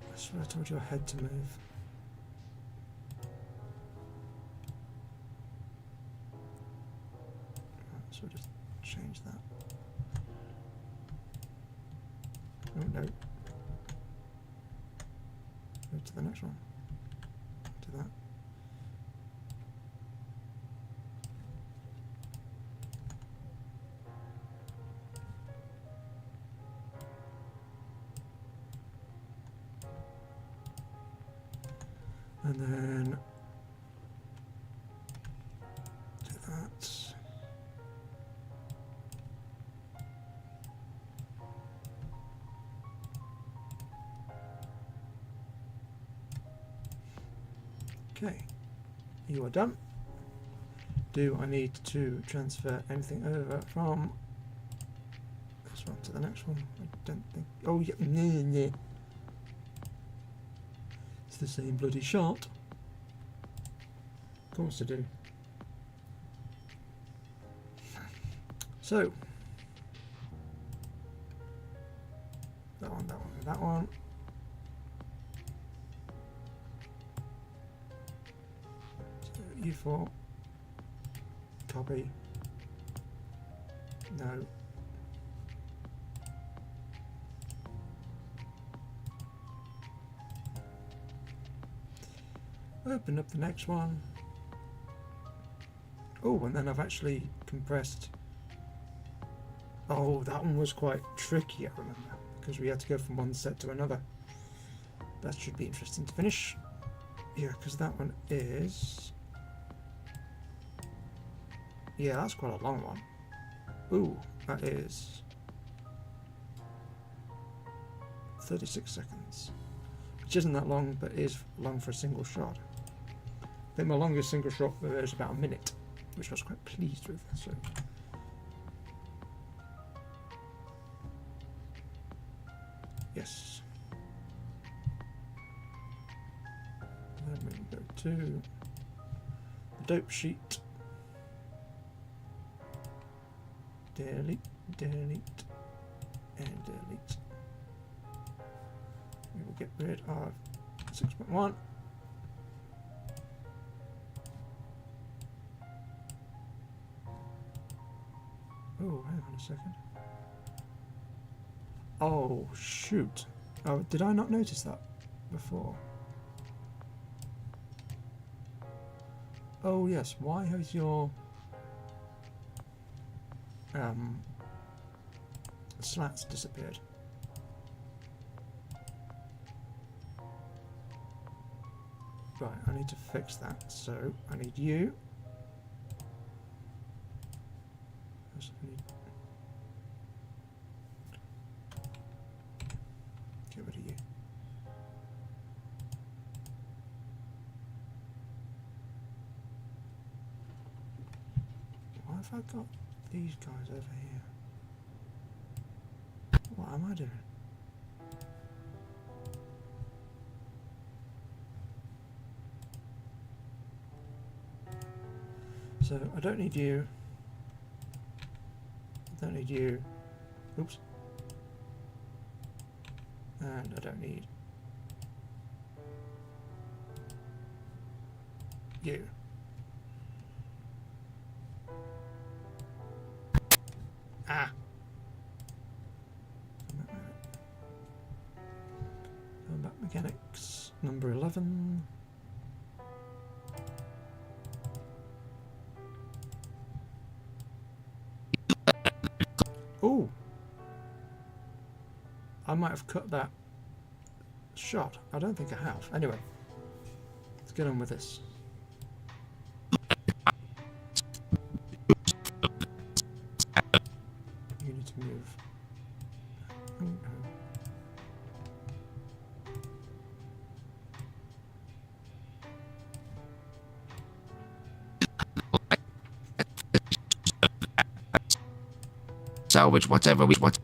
I swear I told your head to move. Right, so we'll just change that. Oh no. Go to the next one. Do that. And then do that. Okay, you are done. Do I need to transfer anything over from this one to the next one? I don't think. Oh yeah, nah. It's the same bloody shot. Of course I do. So that one, that one, that one. So U4. Copy. No. Open up the next one. Oh, and then I've actually compressed. Oh, that one was quite tricky, I remember, because we had to go from one set to another. That should be interesting to finish. Yeah, because that one is... Yeah, that's quite a long one. Ooh, that is 36 seconds. Which isn't that long, but is long for a single shot. I think my longest single shot was about a minute, which I was quite pleased with. So. Yes. Then we go to the dope sheet. Delete, delete, and delete. We will get rid of 6.1. Oh, hang on a second. Oh, shoot. Oh, did I not notice that before? Oh, yes. Why has your slats disappeared? Right, I need to fix that. So, I need you. I need... Get rid of you. Why have I got these guys over here? What am I doing? So I don't need you. I don't need you. Oops. And I don't need you. Ah. Combat mechanics number 11. Oh, I might have cut that shot. I don't think I have. Anyway, let's get on with this. You need to move. Oh, no. Salvage whatever we want.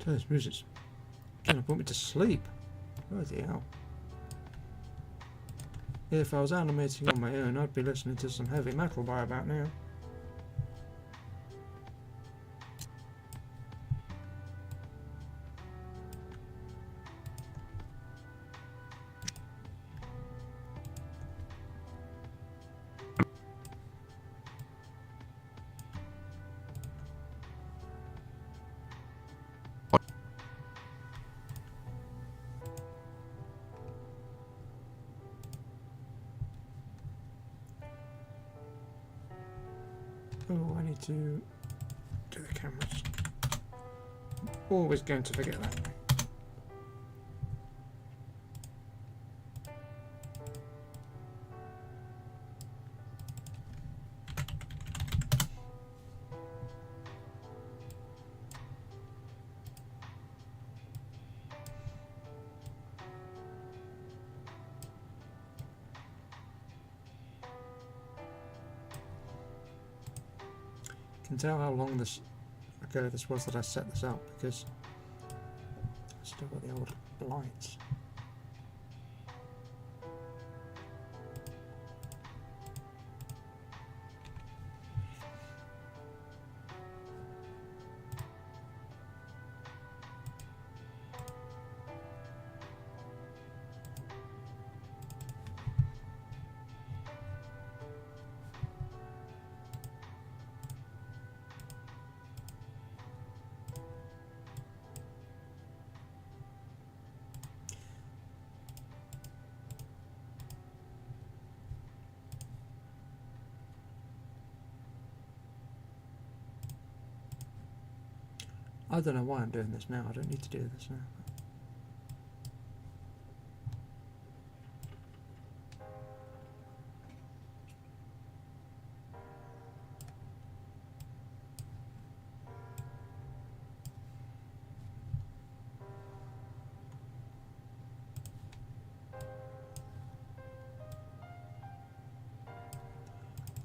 Turn this music's gonna put me to sleep. Bloody hell. If I was animating on my own, I'd be listening to some heavy metal by about now. Oh, I need to do the cameras. Always going to forget that. Can tell how long this ago this was that I set this up because I've still got the old lights. I don't know why I'm doing this now. I don't need to do this now.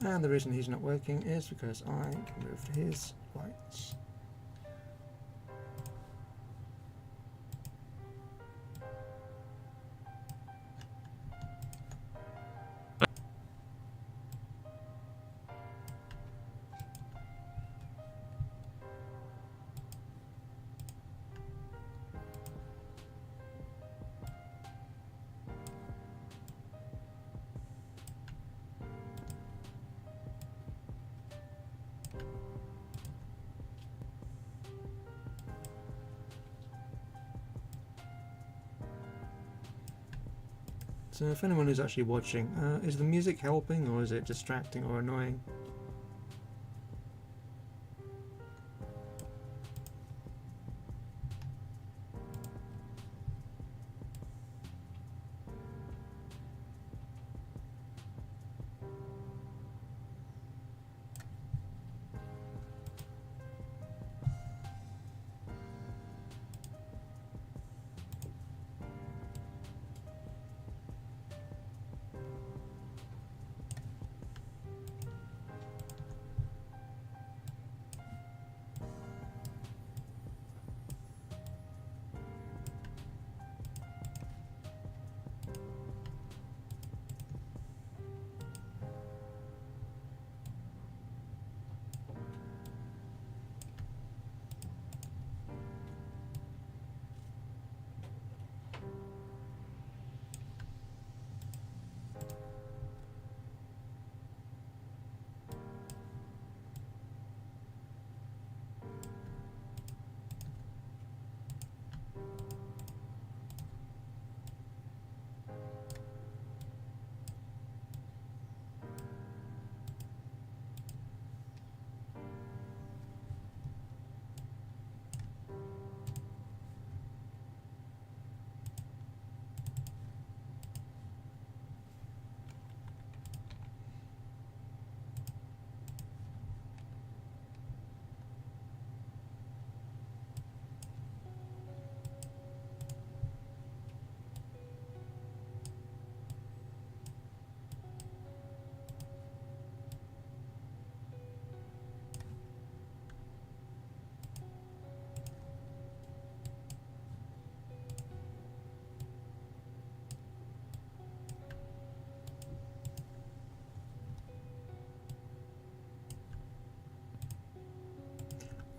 And the reason he's not working is because I removed his lights. So if anyone is actually watching, is the music helping or is it distracting or annoying?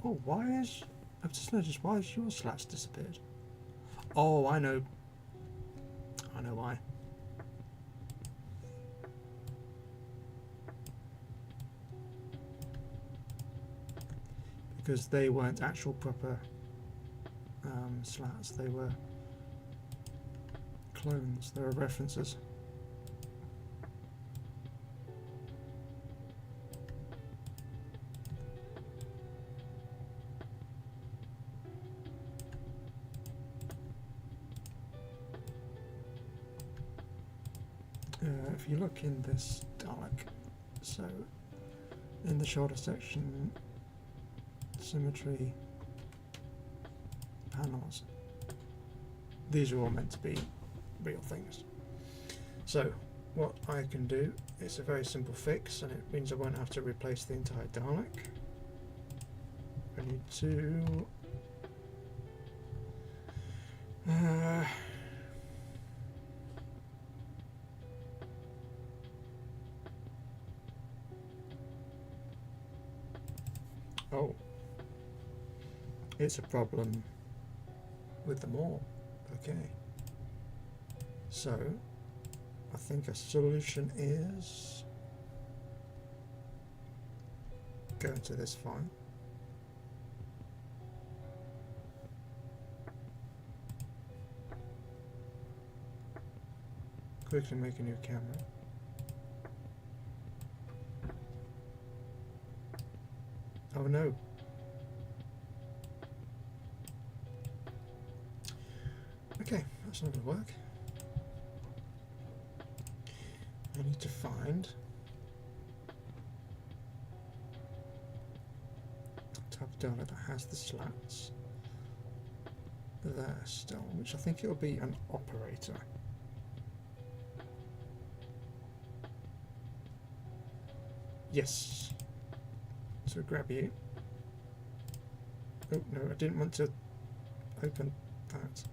Oh, why is... I've just noticed, why has your slats disappeared? Oh, I know. I know why. Because they weren't actual proper slats, they were clones, they were references. If you look in this Dalek, so in the shoulder section, symmetry, panels, these are all meant to be real things. So what I can do is a very simple fix, and it means I won't have to replace the entire Dalek. I need to oh, it's a problem with them all. Okay, so I think a solution is go into this file, quickly make a new camera, oh no, okay, that's not going to work. I need to find a type of Dalek that has the slats there still, which I think it'll be an operator. Yes. So grab you. Oh no, I didn't want to open that.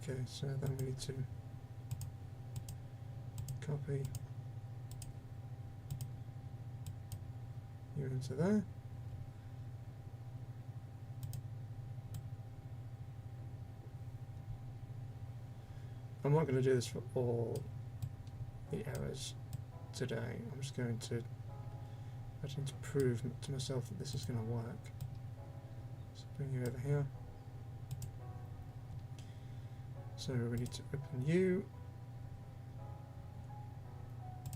Okay, so then we need to copy you into there. I'm not going to do this for all the errors today. I'm just going to, I just need to prove to myself that this is going to work. So bring you over here. So we need to open you,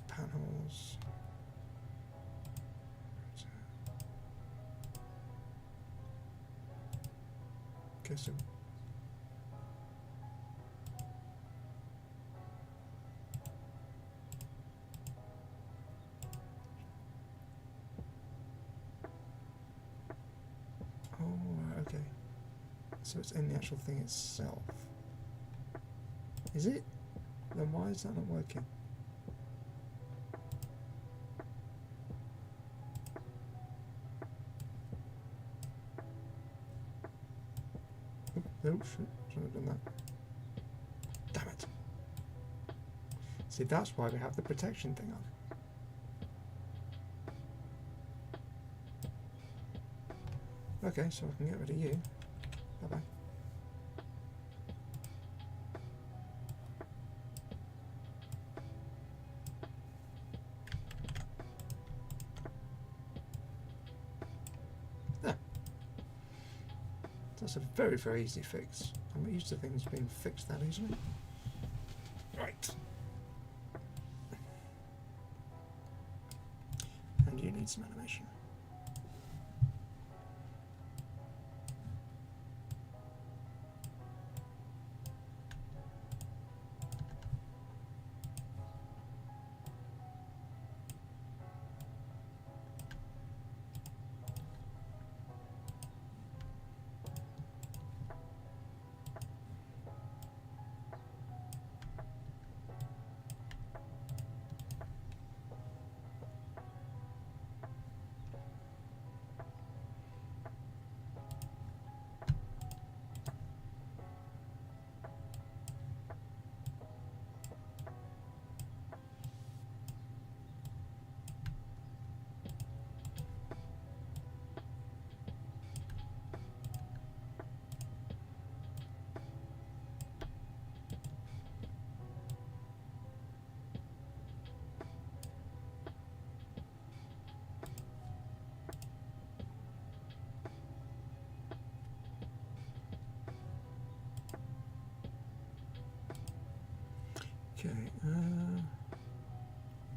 panels. Okay, so okay. So it's in the actual thing itself. Is it? Then why is that not working? Oh, no, shouldn't have done that. Damn it. See, that's why we have the protection thing on. Okay, so I can get rid of you. Bye-bye. There. That's a very, very easy fix. I'm not used to things being fixed that easily. Right. And you need some animation.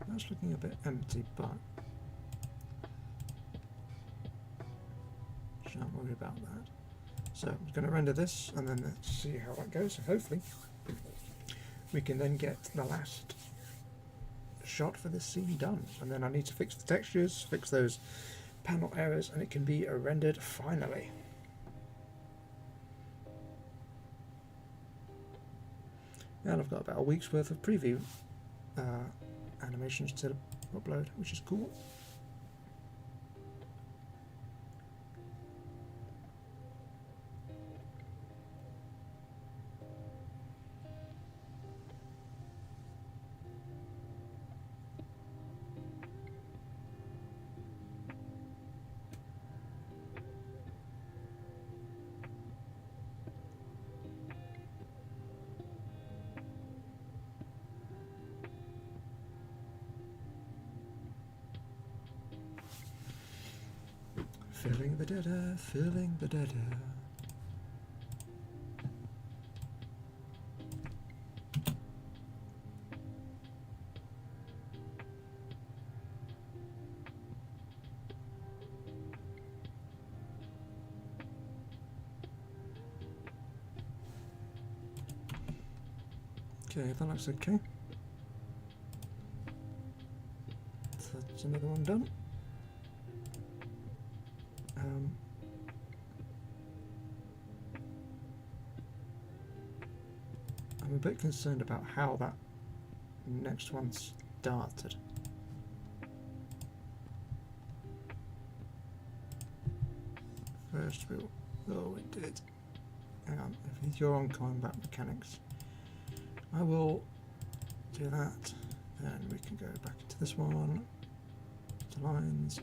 That's looking a bit empty, but shan't worry about that. So I'm going to render this and then let's see how that goes. So hopefully we can then get the last shot for this scene done. And then I need to fix the textures, fix those panel errors, and it can be rendered finally. And I've got about a week's worth of preview animations to upload, which is cool. Filling the dead air, filling the dead air. Okay, that looks okay. So that's another one done. I'm a bit concerned about how that next one started. First we'll... Oh, it did. Hang on, if you're on combat mechanics, I will do that. Then we can go back into this one, to lines,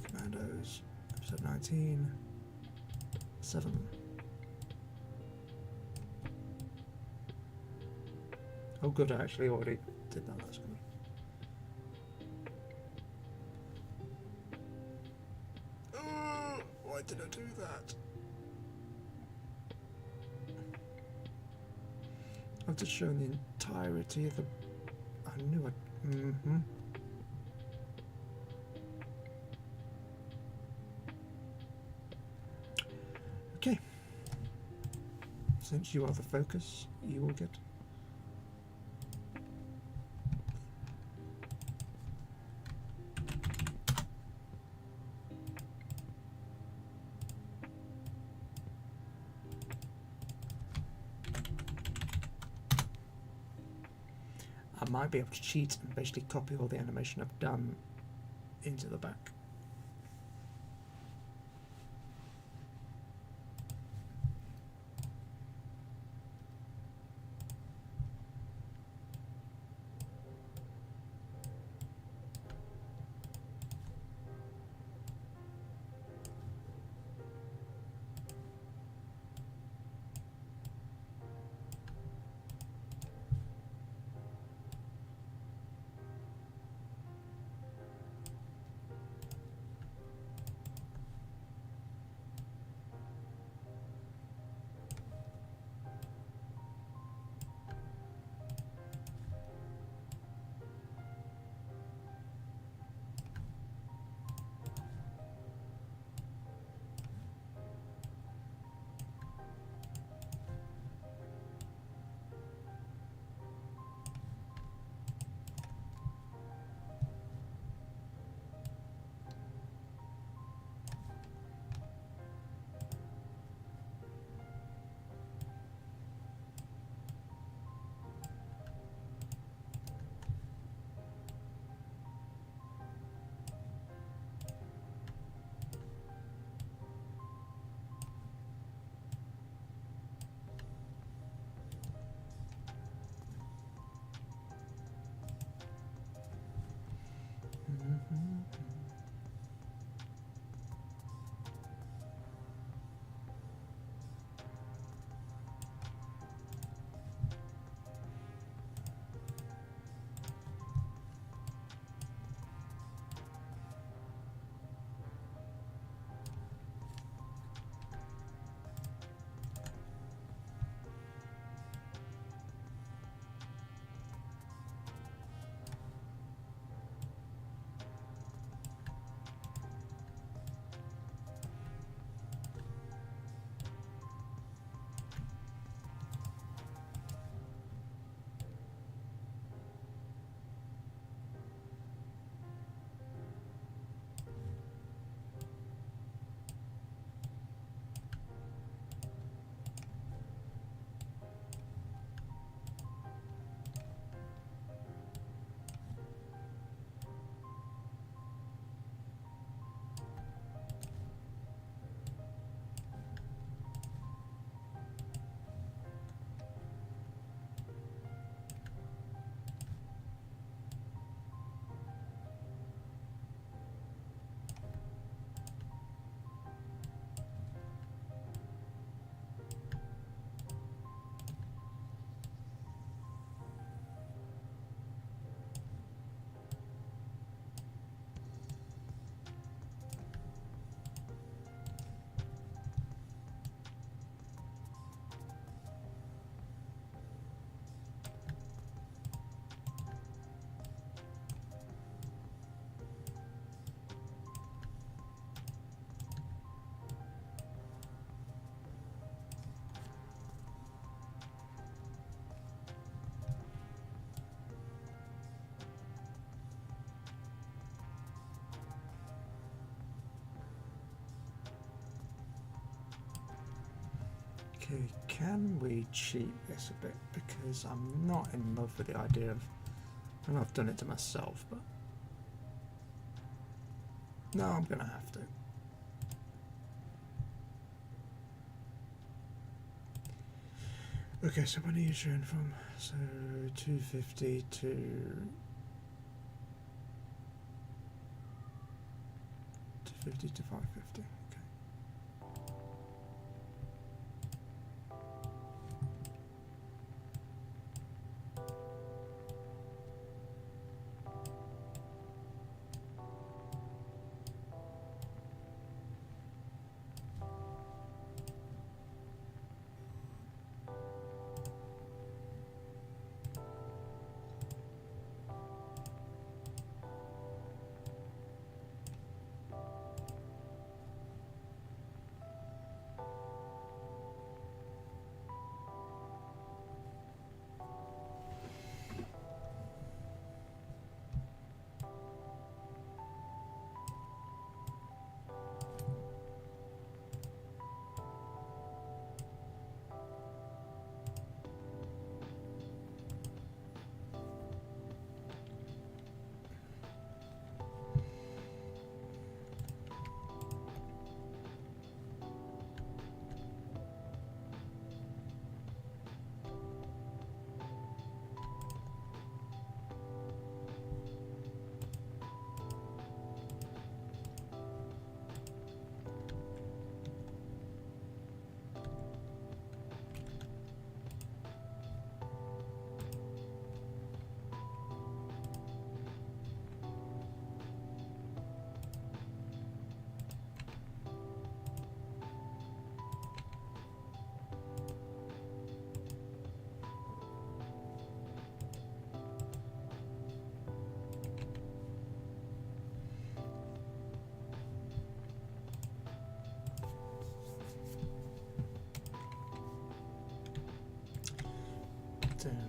commandos, episode 19, 7. Oh good, I actually already did that, that's good. Why did I do that? I've just shown the entirety of the... I knew I... Okay. Since you are the focus, you will get... I might be able to cheat and basically copy all the animation I've done into the back. Okay, can we cheat this a bit? Because I'm not in love with the idea of... I know I've done it to myself, but... No, I'm going to have to. Okay, so when are you showing from? So 250 to 250 to 550. Okay.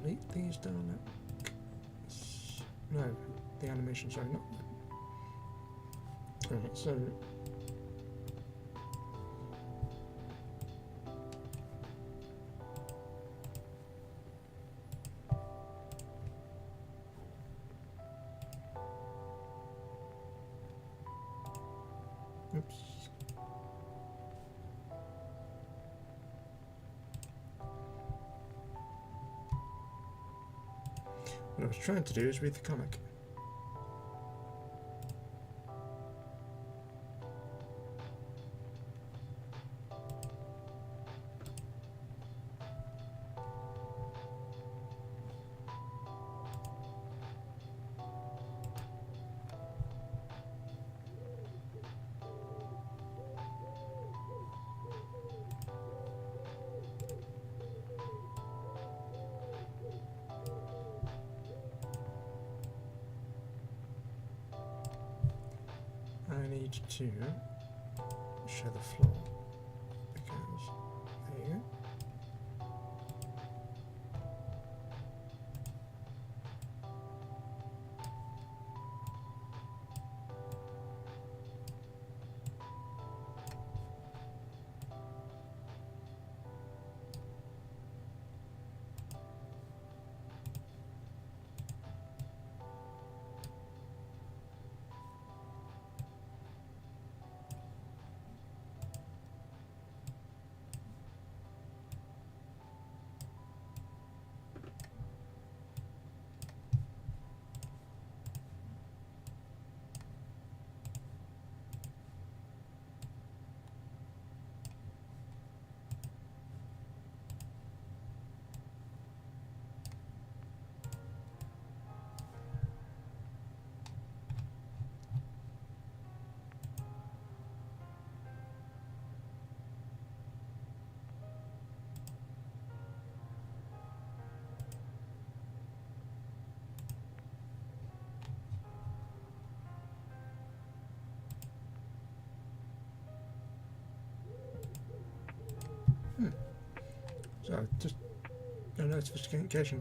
Delete these down. No, the animation, sorry, not. Alright, so. Oops. What I was trying to do is read the comic. I need to show the floor because there you go. So just a notification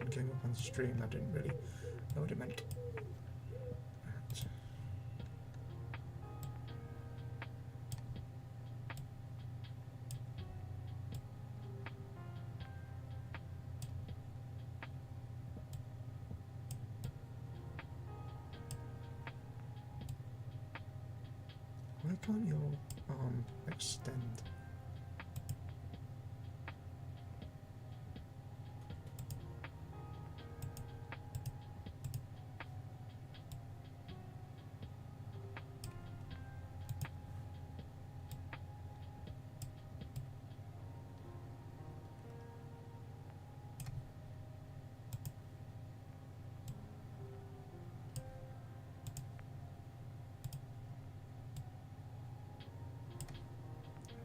came up on the stream. I didn't really know what it meant. Right. Why can't your arm extend?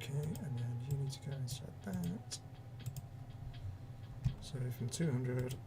Okay, and then you need to go inside that. So from 200 to 550.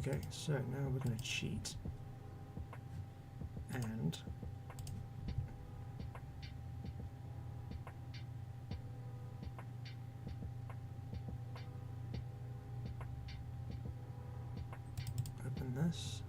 Okay, so now we're going to cheat and open this.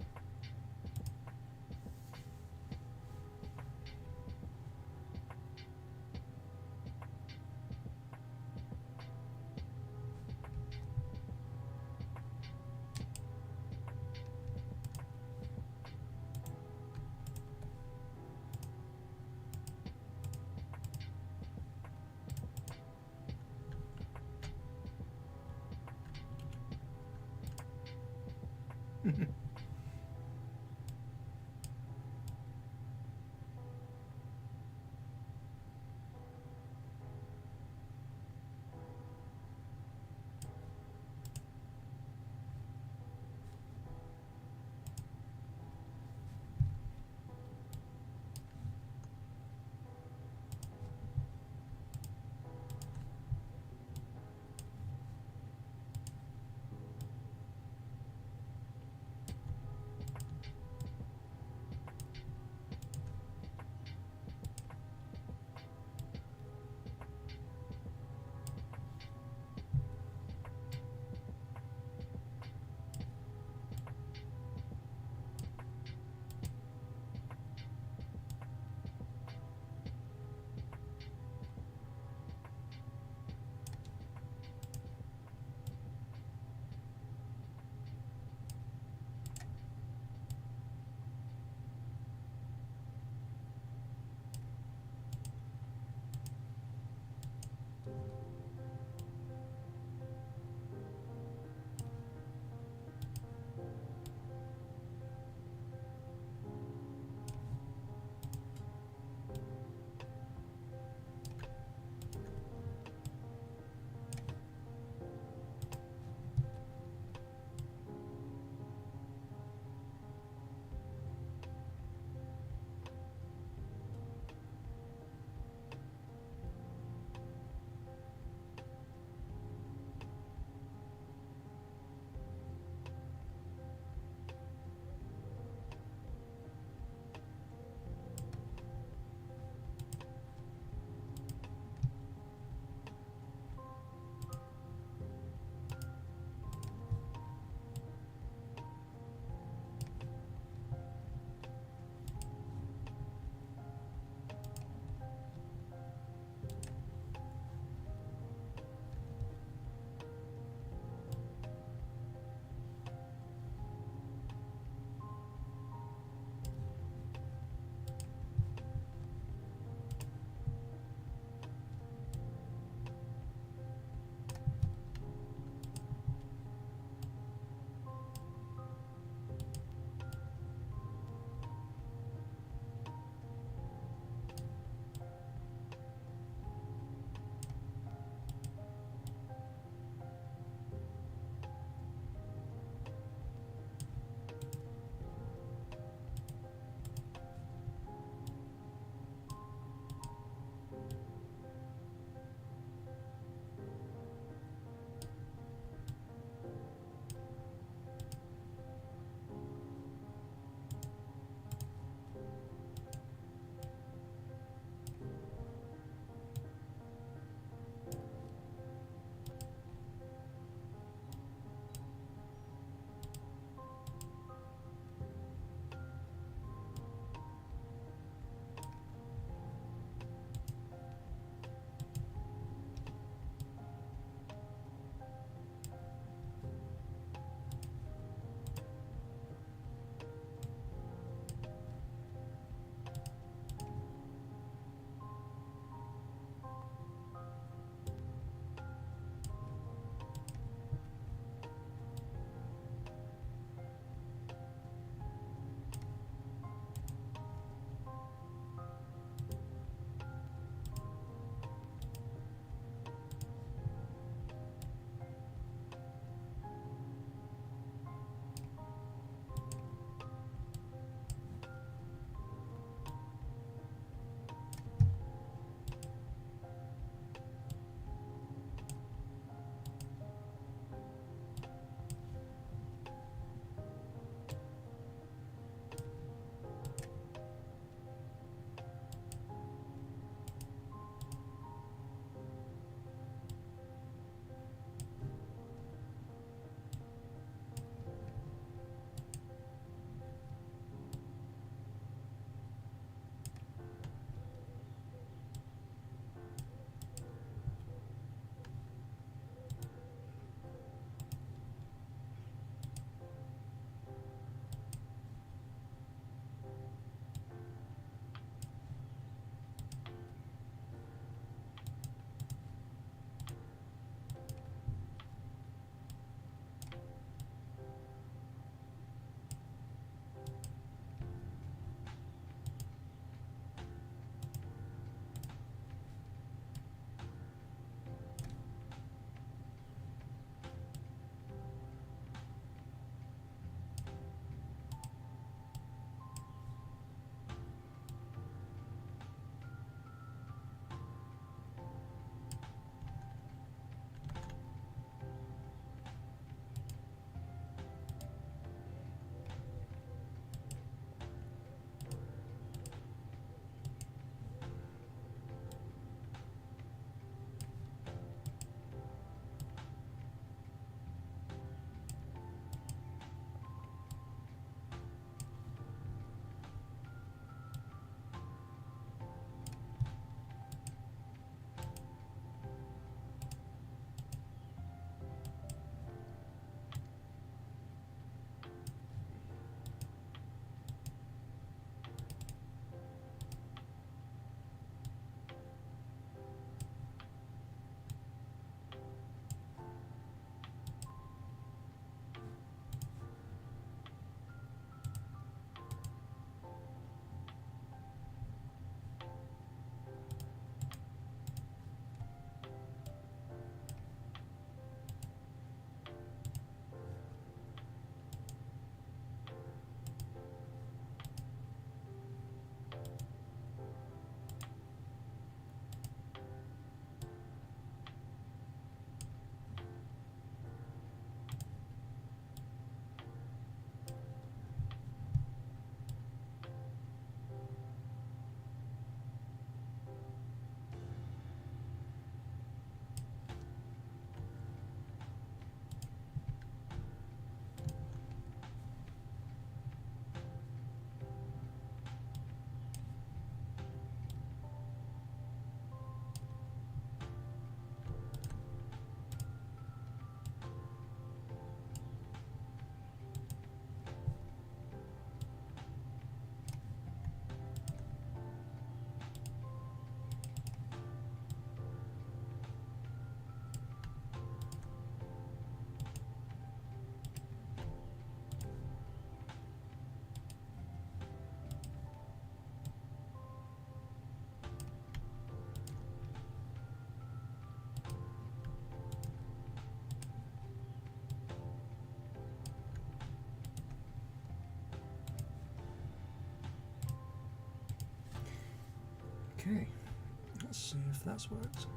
Okay, let's see if that's worked.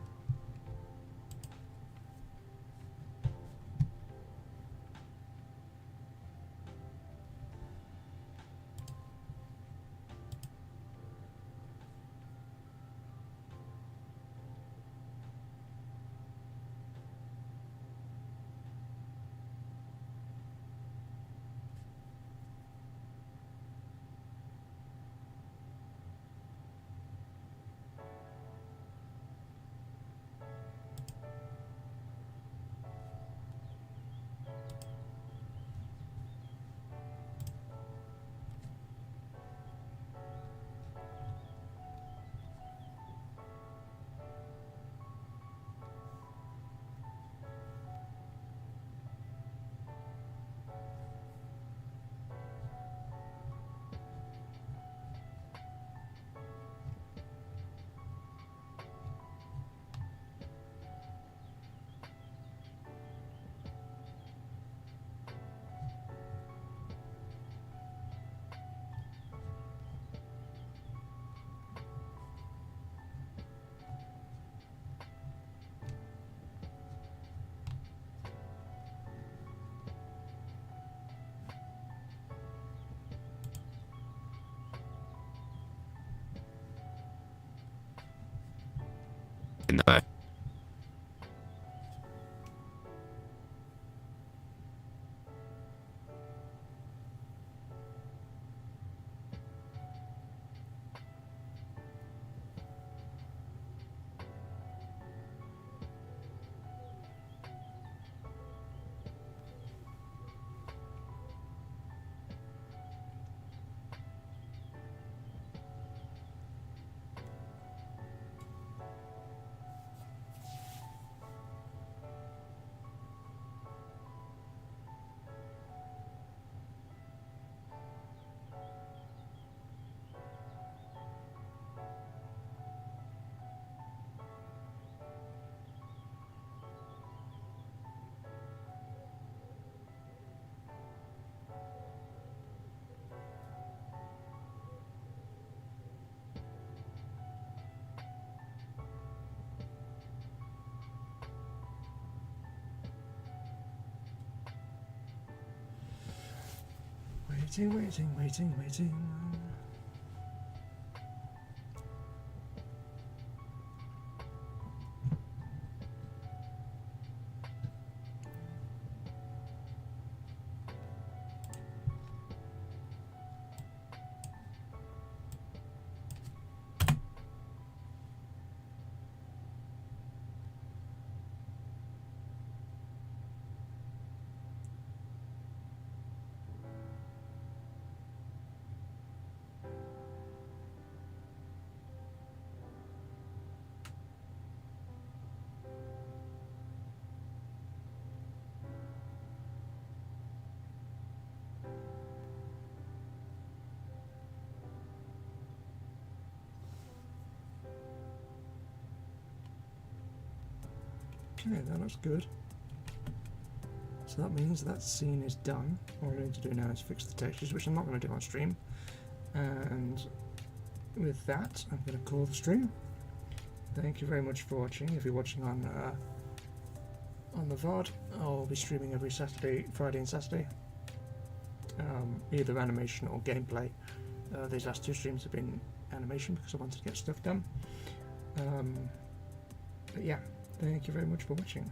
No. Waiting. Okay, that looks good. So that means that scene is done. All I need to do now is fix the textures, which I'm not going to do on stream. And with that, I'm going to call the stream. Thank you very much for watching. If you're watching on the VOD, I'll be streaming every Saturday, Friday and Saturday. Either animation or gameplay. These last two streams have been animation because I wanted to get stuff done. But yeah, thank you very much for watching.